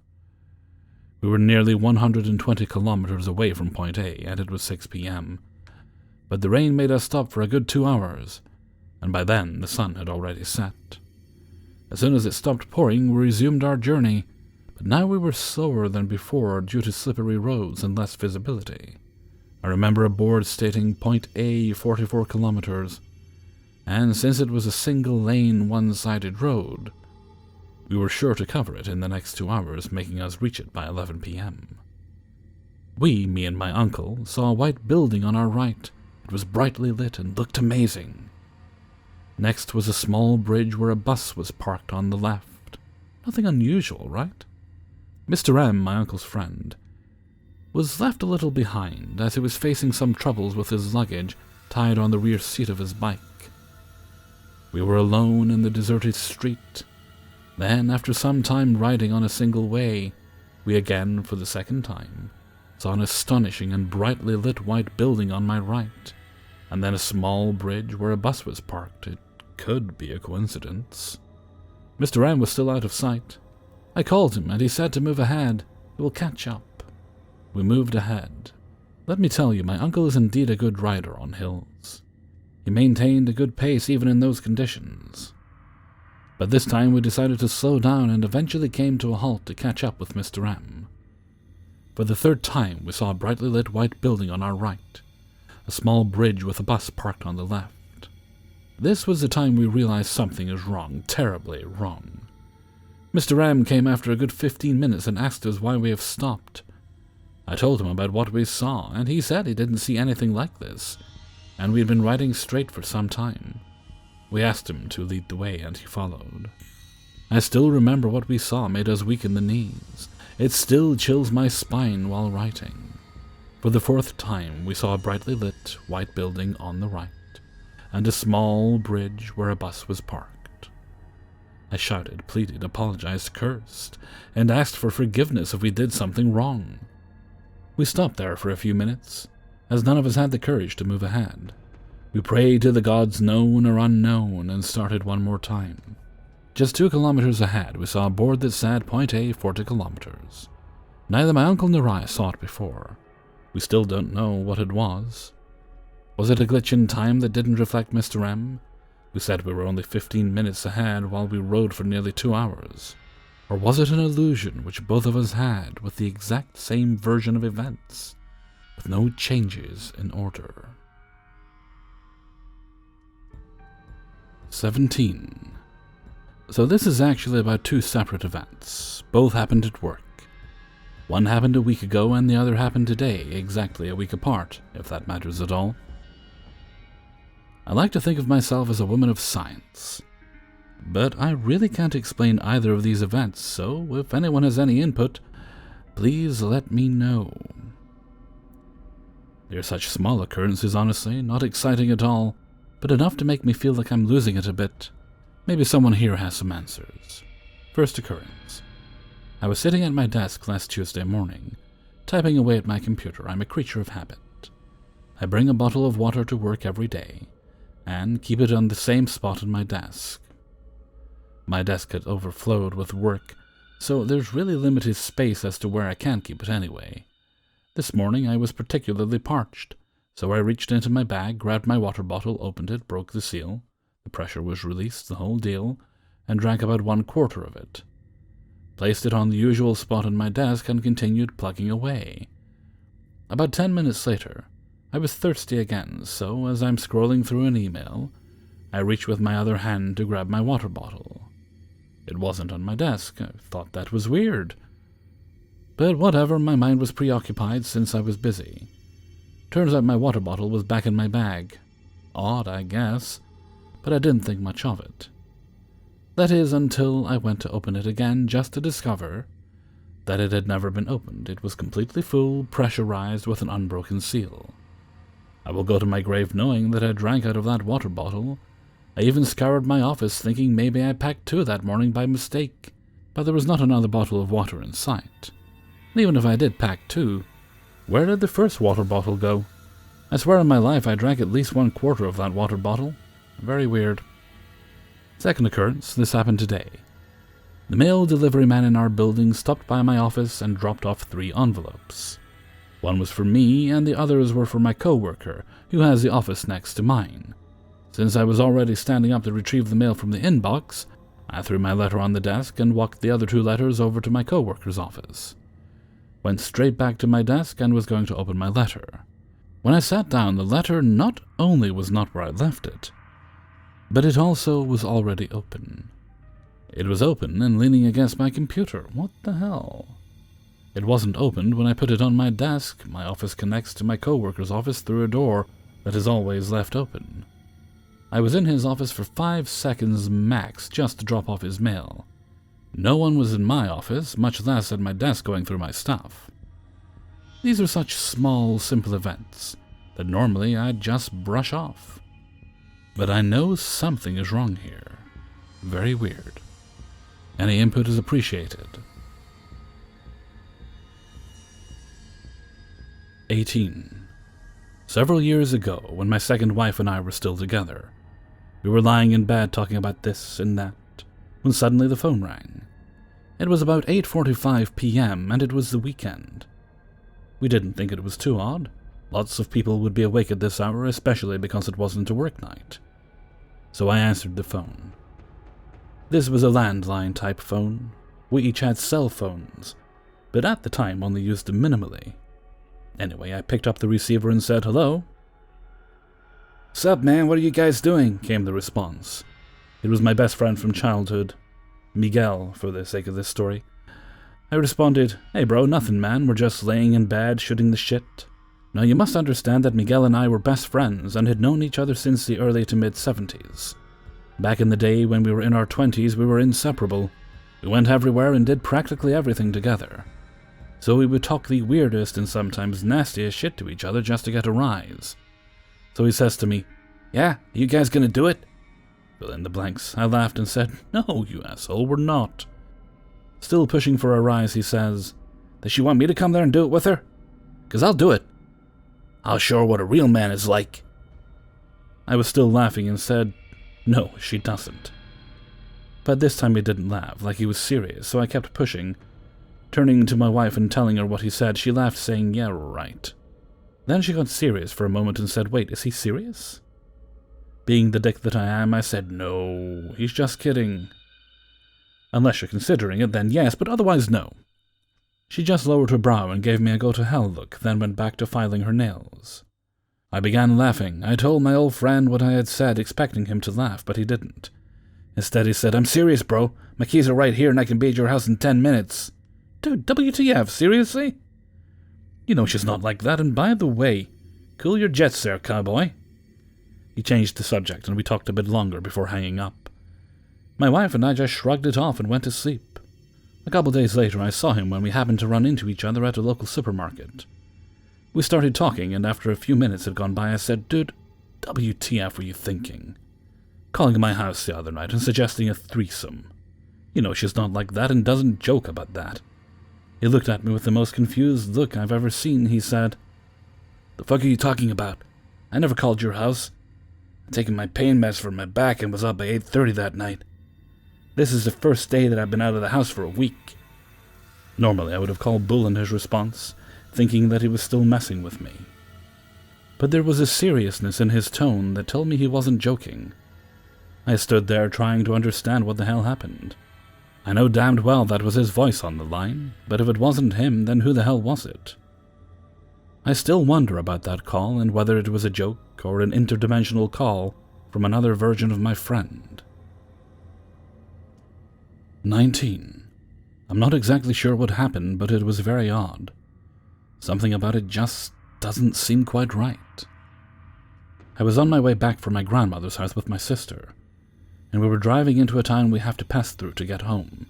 We were nearly 120 kilometers away from Point A, and it was 6 p.m., but the rain made us stop for a good 2 hours, and by then the sun had already set. As soon as it stopped pouring, we resumed our journey, but now we were slower than before due to slippery roads and less visibility. I remember a board stating Point A 44 kilometers, and since it was a single-lane, one-sided road, we were sure to cover it in the next 2 hours, making us reach it by 11 p.m. Me and my uncle, saw a white building on our right. It was brightly lit and looked amazing. Next was a small bridge where a bus was parked on the left. Nothing unusual, right? Mr. M, my uncle's friend, was left a little behind as he was facing some troubles with his luggage tied on the rear seat of his bike. We were alone in the deserted street. Then, after some time riding on a single way, we again, for the second time, saw an astonishing and brightly lit white building on my right, and then a small bridge where a bus was parked. It could be a coincidence. Mr. M was still out of sight. I called him, and he said to move ahead. He will catch up. We moved ahead. Let me tell you, my uncle is indeed a good rider on hills. He maintained a good pace even in those conditions. But this time we decided to slow down and eventually came to a halt to catch up with Mr. M. For the third time we saw a brightly lit white building on our right, a small bridge with a bus parked on the left. This was the time we realized something is wrong, terribly wrong. Mr. M came after a good 15 minutes and asked us why we have stopped. I told him about what we saw, and he said he didn't see anything like this, and we had been riding straight for some time. We asked him to lead the way, and he followed. I still remember what we saw made us weak in the knees. It still chills my spine while writing. For the fourth time, we saw a brightly lit white building on the right, and a small bridge where a bus was parked. I shouted, pleaded, apologized, cursed, and asked for forgiveness if we did something wrong. We stopped there for a few minutes, as none of us had the courage to move ahead. We prayed to the gods known or unknown and started one more time. Just 2 kilometers ahead, we saw a board that said Point A 40 kilometers. Neither my uncle nor I saw it before. We still don't know what it was. Was it a glitch in time that didn't reflect Mr. M, who said we were only 15 minutes ahead while we rode for nearly 2 hours? Or was it an illusion which both of us had with the exact same version of events, with no changes in order? 17. So this is actually about 2 separate events. Both happened at work. One happened a week ago and the other happened today, exactly a week apart, if that matters at all. I like to think of myself as a woman of science, but I really can't explain either of these events, so if anyone has any input, please let me know. They're such small occurrences, honestly, not exciting at all, but enough to make me feel like I'm losing it a bit. Maybe someone here has some answers. First occurrence. I was sitting at my desk last Tuesday morning, typing away at my computer. I'm a creature of habit. I bring a bottle of water to work every day, and keep it on the same spot on my desk. My desk had overflowed with work, so there's really limited space as to where I can keep it anyway. This morning I was particularly parched, so I reached into my bag, grabbed my water bottle, opened it, broke the seal, the pressure was released, the whole deal, and drank about 1/4 of it. Placed it on the usual spot on my desk and continued plugging away. About 10 minutes later, I was thirsty again, so as I'm scrolling through an email, I reach with my other hand to grab my water bottle. It wasn't on my desk. I thought that was weird. But whatever, my mind was preoccupied since I was busy. Turns out my water bottle was back in my bag. Odd, I guess, but I didn't think much of it. That is, until I went to open it again just to discover that it had never been opened. It was completely full, pressurized with an unbroken seal. I will go to my grave knowing that I drank out of that water bottle. I even scoured my office thinking maybe I packed 2 that morning by mistake, but there was not another bottle of water in sight. And even if I did pack 2, where did the first water bottle go? I swear on my life I drank at least 1/4 of that water bottle. Very weird. Second occurrence, this happened today. The mail delivery man in our building stopped by my office and dropped off 3 envelopes. One was for me, and the others were for my co-worker, who has the office next to mine. Since I was already standing up to retrieve the mail from the inbox, I threw my letter on the desk and walked the other 2 letters over to my co-worker's office. Went straight back to my desk and was going to open my letter. When I sat down, the letter not only was not where I left it, but it also was already open. It was open and leaning against my computer. What the hell? It wasn't opened when I put it on my desk. My office connects to my co-worker's office through a door that is always left open. I was in his office for 5 seconds max just to drop off his mail. No one was in my office, much less at my desk going through my stuff. These are such small, simple events that normally I'd just brush off. But I know something is wrong here. Very weird. Any input is appreciated. 18. Several years ago, when my second wife and I were still together, we were lying in bed talking about this and that, when suddenly the phone rang. It was about 8:45 p.m., and it was the weekend. We didn't think it was too odd. Lots of people would be awake at this hour, especially because it wasn't a work night. So I answered the phone. This was a landline-type phone. We each had cell phones, but at the time only used them minimally. Anyway, I picked up the receiver and said, "Hello?" "Sup, man, what are you guys doing?" came the response. It was my best friend from childhood, Miguel, for the sake of this story. I responded, "Hey bro, nothing man, we're just laying in bed, shooting the shit." Now you must understand that Miguel and I were best friends and had known each other since the early to mid-70s. Back in the day when we were in our 20s, we were inseparable. We went everywhere and did practically everything together. So we would talk the weirdest and sometimes nastiest shit to each other just to get a rise. So he says to me, "Yeah, you guys gonna do it?" Fill in the blanks. I laughed and said, "No, you asshole, we're not." Still pushing for a rise, he says, "Does she want me to come there and do it with her? 'Cause I'll do it. I'll show her what a real man is like." I was still laughing and said, "No, she doesn't." But this time he didn't laugh, like he was serious, so I kept pushing. Turning to my wife and telling her what he said, she laughed, saying, "Yeah, right." Then she got serious for a moment and said, "Wait, is he serious?" Being the dick that I am, I said, "No, he's just kidding." "Unless you're considering it, then yes, but otherwise no." She just lowered her brow and gave me a go-to-hell look, then went back to filing her nails. I began laughing. I told my old friend what I had said, expecting him to laugh, but he didn't. Instead, he said, "I'm serious, bro. My keys are right here and I can be at your house in 10 minutes. Dude, WTF, seriously? You know she's not like that, and by the way, cool your jets there, cowboy." He changed the subject, and we talked a bit longer before hanging up. My wife and I just shrugged it off and went to sleep. A couple days later, I saw him when we happened to run into each other at a local supermarket. We started talking, and after a few minutes had gone by, I said, "Dude, WTF were you thinking? Calling my house the other night and suggesting a threesome. You know she's not like that and doesn't joke about that." He looked at me with the most confused look I've ever seen. He said, "The fuck are you talking about? I never called your house. I'm taking my pain meds for my back and was up by 8:30 that night. This is the first day that I've been out of the house for a week." Normally I would have called bull in his response, thinking that he was still messing with me. But there was a seriousness in his tone that told me he wasn't joking. I stood there trying to understand what the hell happened. I know damned well that was his voice on the line, but if it wasn't him, then who the hell was it? I still wonder about that call and whether it was a joke or an interdimensional call from another version of my friend. 19. I'm not exactly sure what happened, but it was very odd. Something about it just doesn't seem quite right. I was on my way back from my grandmother's house with my sister, and we were driving into a town we have to pass through to get home.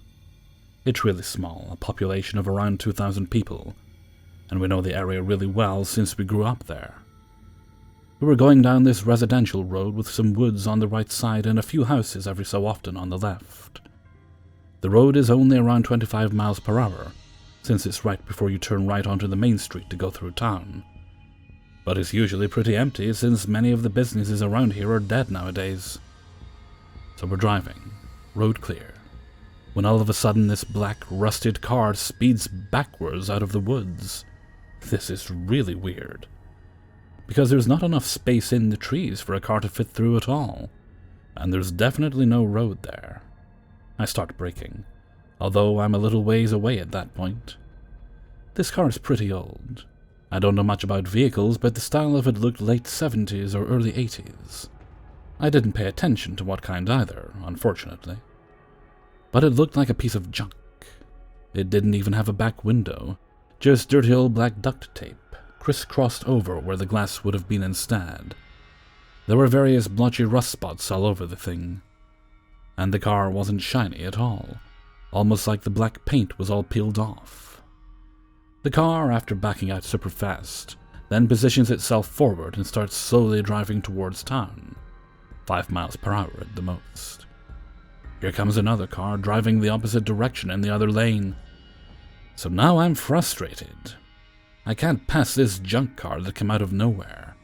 It's really small, a population of around 2,000 people, and we know the area really well since we grew up there. We were going down this residential road with some woods on the right side and a few houses every so often on the left. The road is only around 25 miles per hour, since it's right before you turn right onto the main street to go through town. But it's usually pretty empty since many of the businesses around here are dead nowadays. So we're driving, road clear, when all of a sudden this black, rusted car speeds backwards out of the woods. This is really weird, because there's not enough space in the trees for a car to fit through at all, and there's definitely no road there. I start braking, although I'm a little ways away at that point. This car is pretty old. I don't know much about vehicles, but the style of it looked late 70s or early 80s. I didn't pay attention to what kind either, unfortunately. But it looked like a piece of junk. It didn't even have a back window, just dirty old black duct tape, crisscrossed over where the glass would have been instead. There were various blotchy rust spots all over the thing. And the car wasn't shiny at all, almost like the black paint was all peeled off. The car, after backing out super fast, then positions itself forward and starts slowly driving towards town, 5 miles per hour at the most. Here comes another car driving the opposite direction in the other lane. So now I'm frustrated. I can't pass this junk car that came out of nowhere.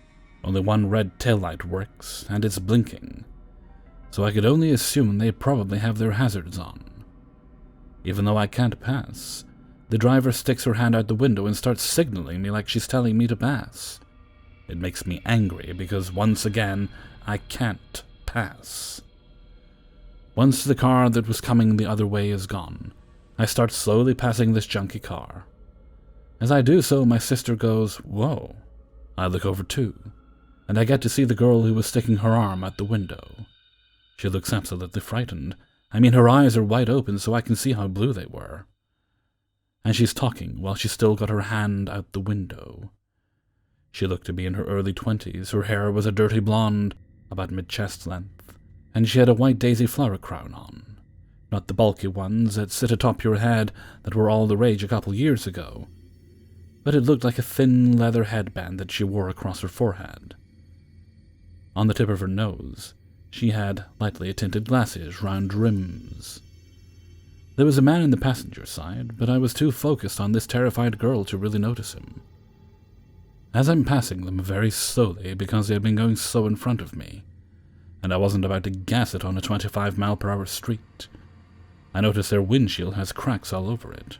Only one red taillight works, and it's blinking. So I could only assume they probably have their hazards on. Even though I can't pass, the driver sticks her hand out the window and starts signaling me like she's telling me to pass. It makes me angry because once again, I can't pass. Once the car that was coming the other way is gone, I start slowly passing this junky car. As I do so, my sister goes, "Whoa." I look over too, and I get to see the girl who was sticking her arm out the window. She looks absolutely frightened. I mean, her eyes are wide open so I can see how blue they were. And she's talking while she's still got her hand out the window. She looked to be in her early 20s. Her hair was a dirty blonde, about mid-chest length, and she had a white daisy flower crown on. Not the bulky ones that sit atop your head that were all the rage a couple years ago, but it looked like a thin leather headband that she wore across her forehead. On the tip of her nose, she had lightly tinted glasses, round rims. There was a man in the passenger side, but I was too focused on this terrified girl to really notice him. As I'm passing them very slowly because they had been going slow in front of me, and I wasn't about to gas it on a 25-mile-per-hour street, I notice their windshield has cracks all over it.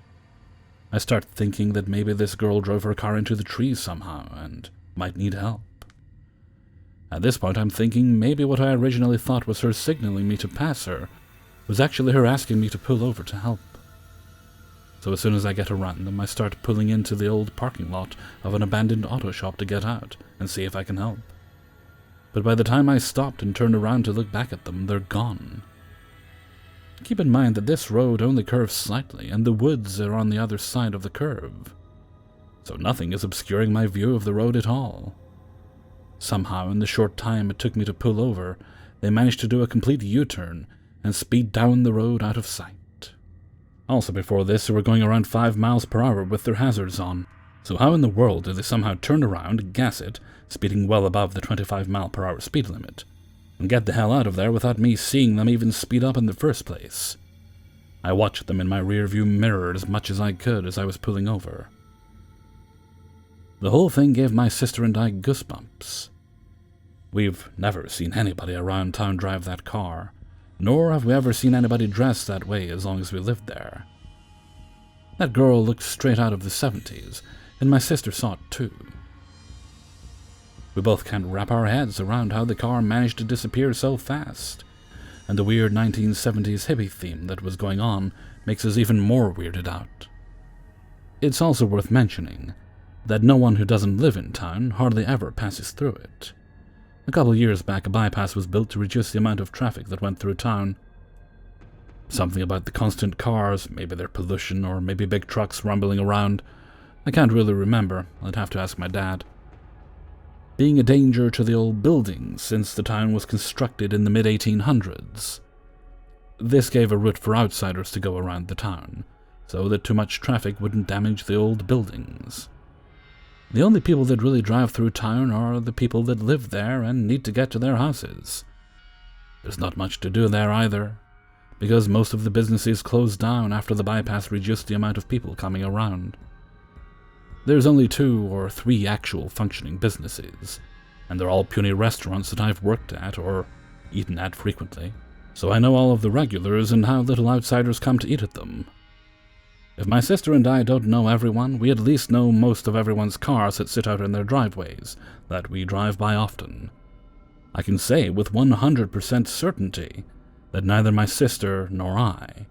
I start thinking that maybe this girl drove her car into the trees somehow, and might need help. At this point, I'm thinking maybe what I originally thought was her signaling me to pass her was actually her asking me to pull over to help. So as soon as I get around them, I start pulling into the old parking lot of an abandoned auto shop to get out and see if I can help. But by the time I stopped and turned around to look back at them, they're gone. Keep in mind that this road only curves slightly, and the woods are on the other side of the curve. So nothing is obscuring my view of the road at all. Somehow, in the short time it took me to pull over, they managed to do a complete U-turn and speed down the road out of sight. Also before this, they were going around 5 miles per hour with their hazards on. So how in the world did they somehow turn around, gas it, speeding well above the 25 mile per hour speed limit, and get the hell out of there without me seeing them even speed up in the first place? I watched them in my rearview mirror as much as I could as I was pulling over. The whole thing gave my sister and I goosebumps. We've never seen anybody around town drive that car, nor have we ever seen anybody dressed that way as long as we lived there. That girl looked straight out of the 70s, and my sister saw it too. We both can't wrap our heads around how the car managed to disappear so fast, and the weird 1970s hippie theme that was going on makes us even more weirded out. It's also worth mentioning that no one who doesn't live in town hardly ever passes through it. A couple years back, a bypass was built to reduce the amount of traffic that went through town. Something about the constant cars, maybe their pollution, or maybe big trucks rumbling around. I can't really remember. I'd have to ask my dad. Being a danger to the old buildings since the town was constructed in the mid-1800s. This gave a route for outsiders to go around the town, so that too much traffic wouldn't damage the old buildings. The only people that really drive through town are the people that live there and need to get to their houses. There's not much to do there either, because most of the businesses closed down after the bypass reduced the amount of people coming around. There's only 2 or 3 actual functioning businesses, and they're all puny restaurants that I've worked at or eaten at frequently, so I know all of the regulars and how little outsiders come to eat at them. If my sister and I don't know everyone, we at least know most of everyone's cars that sit out in their driveways, that we drive by often. I can say with 100% certainty that neither my sister nor I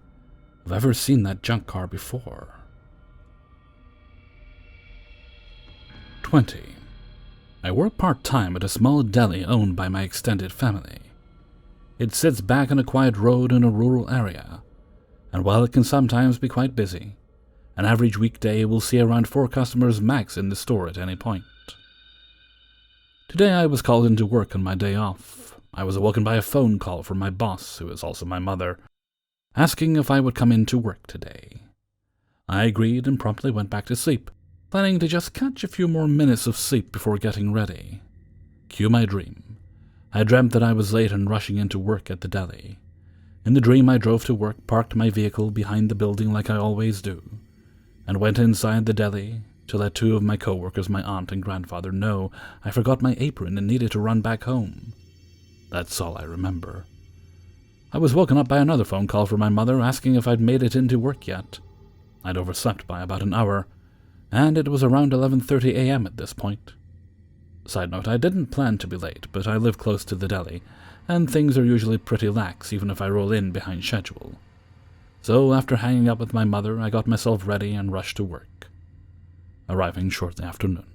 have ever seen that junk car before. 20. I work part-time at a small deli owned by my extended family. It sits back on a quiet road in a rural area, and while it can sometimes be quite busy, an average weekday will see around 4 customers max in the store at any point. Today I was called into work on my day off. I was awoken by a phone call from my boss, who is also my mother, asking if I would come in to work today. I agreed and promptly went back to sleep, planning to just catch a few more minutes of sleep before getting ready. Cue my dream. I dreamt that I was late and rushing into work at the deli. In the dream I drove to work, parked my vehicle behind the building like I always do, and went inside the deli to let 2 of my co-workers, my aunt and grandfather, know I forgot my apron and needed to run back home. That's all I remember. I was woken up by another phone call from my mother asking if I'd made it into work yet. I'd overslept by about an hour, and it was around 11:30 a.m. at this point. Side note, I didn't plan to be late, but I live close to the deli, and things are usually pretty lax even if I roll in behind schedule. So after hanging up with my mother, I got myself ready and rushed to work, arriving shortly after noon.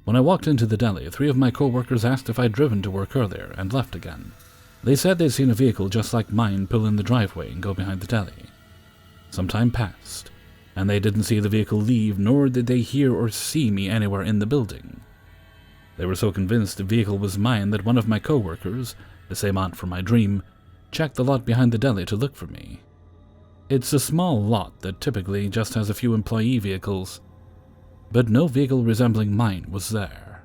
When I walked into the deli, 3 of my co-workers asked if I'd driven to work earlier and left again. They said they'd seen a vehicle just like mine pull in the driveway and go behind the deli. Some time passed, and they didn't see the vehicle leave, nor did they hear or see me anywhere in the building. They were so convinced the vehicle was mine that one of my co-workers, the same aunt from my dream, checked the lot behind the deli to look for me. It's a small lot that typically just has a few employee vehicles, but no vehicle resembling mine was there.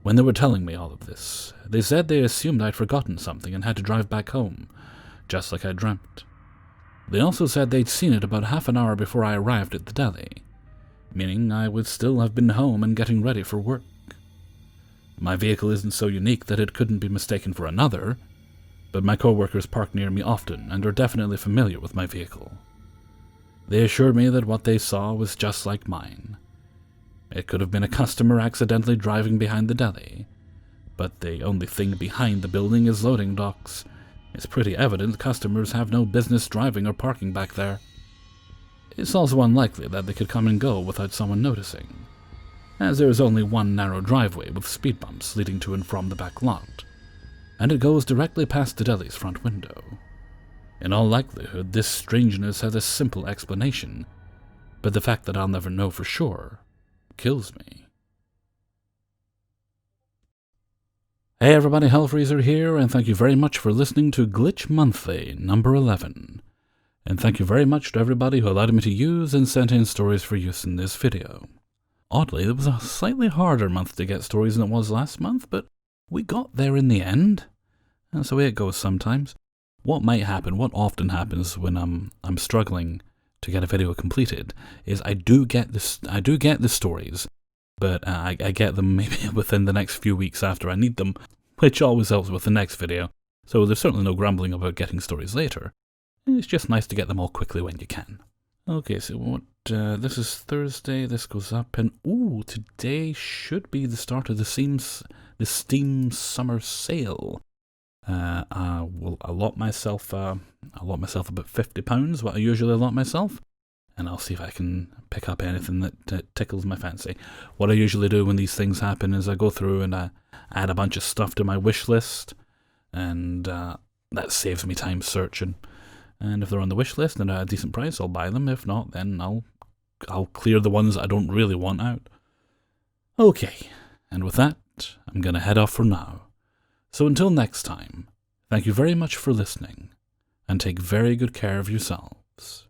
When they were telling me all of this, they said they assumed I'd forgotten something and had to drive back home, just like I dreamt. They also said they'd seen it about half an hour before I arrived at the deli, meaning I would still have been home and getting ready for work. My vehicle isn't so unique that it couldn't be mistaken for another, but my co-workers park near me often and are definitely familiar with my vehicle. They assured me that what they saw was just like mine. It could have been a customer accidentally driving behind the deli. But the only thing behind the building is loading docks. It's pretty evident customers have no business driving or parking back there. It's also unlikely that they could come and go without someone noticing, as there is only one narrow driveway with speed bumps leading to and from the back lot, and it goes directly past the deli's front window. In all likelihood, this strangeness has a simple explanation, but the fact that I'll never know for sure kills me. Hey everybody, Hellfreezer here, and thank you very much for listening to Glitch Monthly number 11. And thank you very much to everybody who allowed me to use and sent in stories for use in this video. Oddly, it was a slightly harder month to get stories than it was last month, but we got there in the end. That's the way it goes sometimes. What might happen, what often happens when I'm struggling to get a video completed, is I do get the stories, but I get them maybe within the next few weeks after I need them, which always helps with the next video. So there's certainly no grumbling about getting stories later. It's just nice to get them all quickly when you can. Okay, so what? This is Thursday. This goes up, and today should be the start of the Steam Summer Sale. I will allot myself about £50, what I usually allot myself, and I'll see if I can pick up anything that tickles my fancy. What I usually do when these things happen is I go through and I add a bunch of stuff to my wish list, and that saves me time searching. And if they're on the wish list and at a decent price, I'll buy them. If not, then I'll clear the ones I don't really want out. Okay, and with that, I'm going to head off for now. So until next time, thank you very much for listening, and take very good care of yourselves.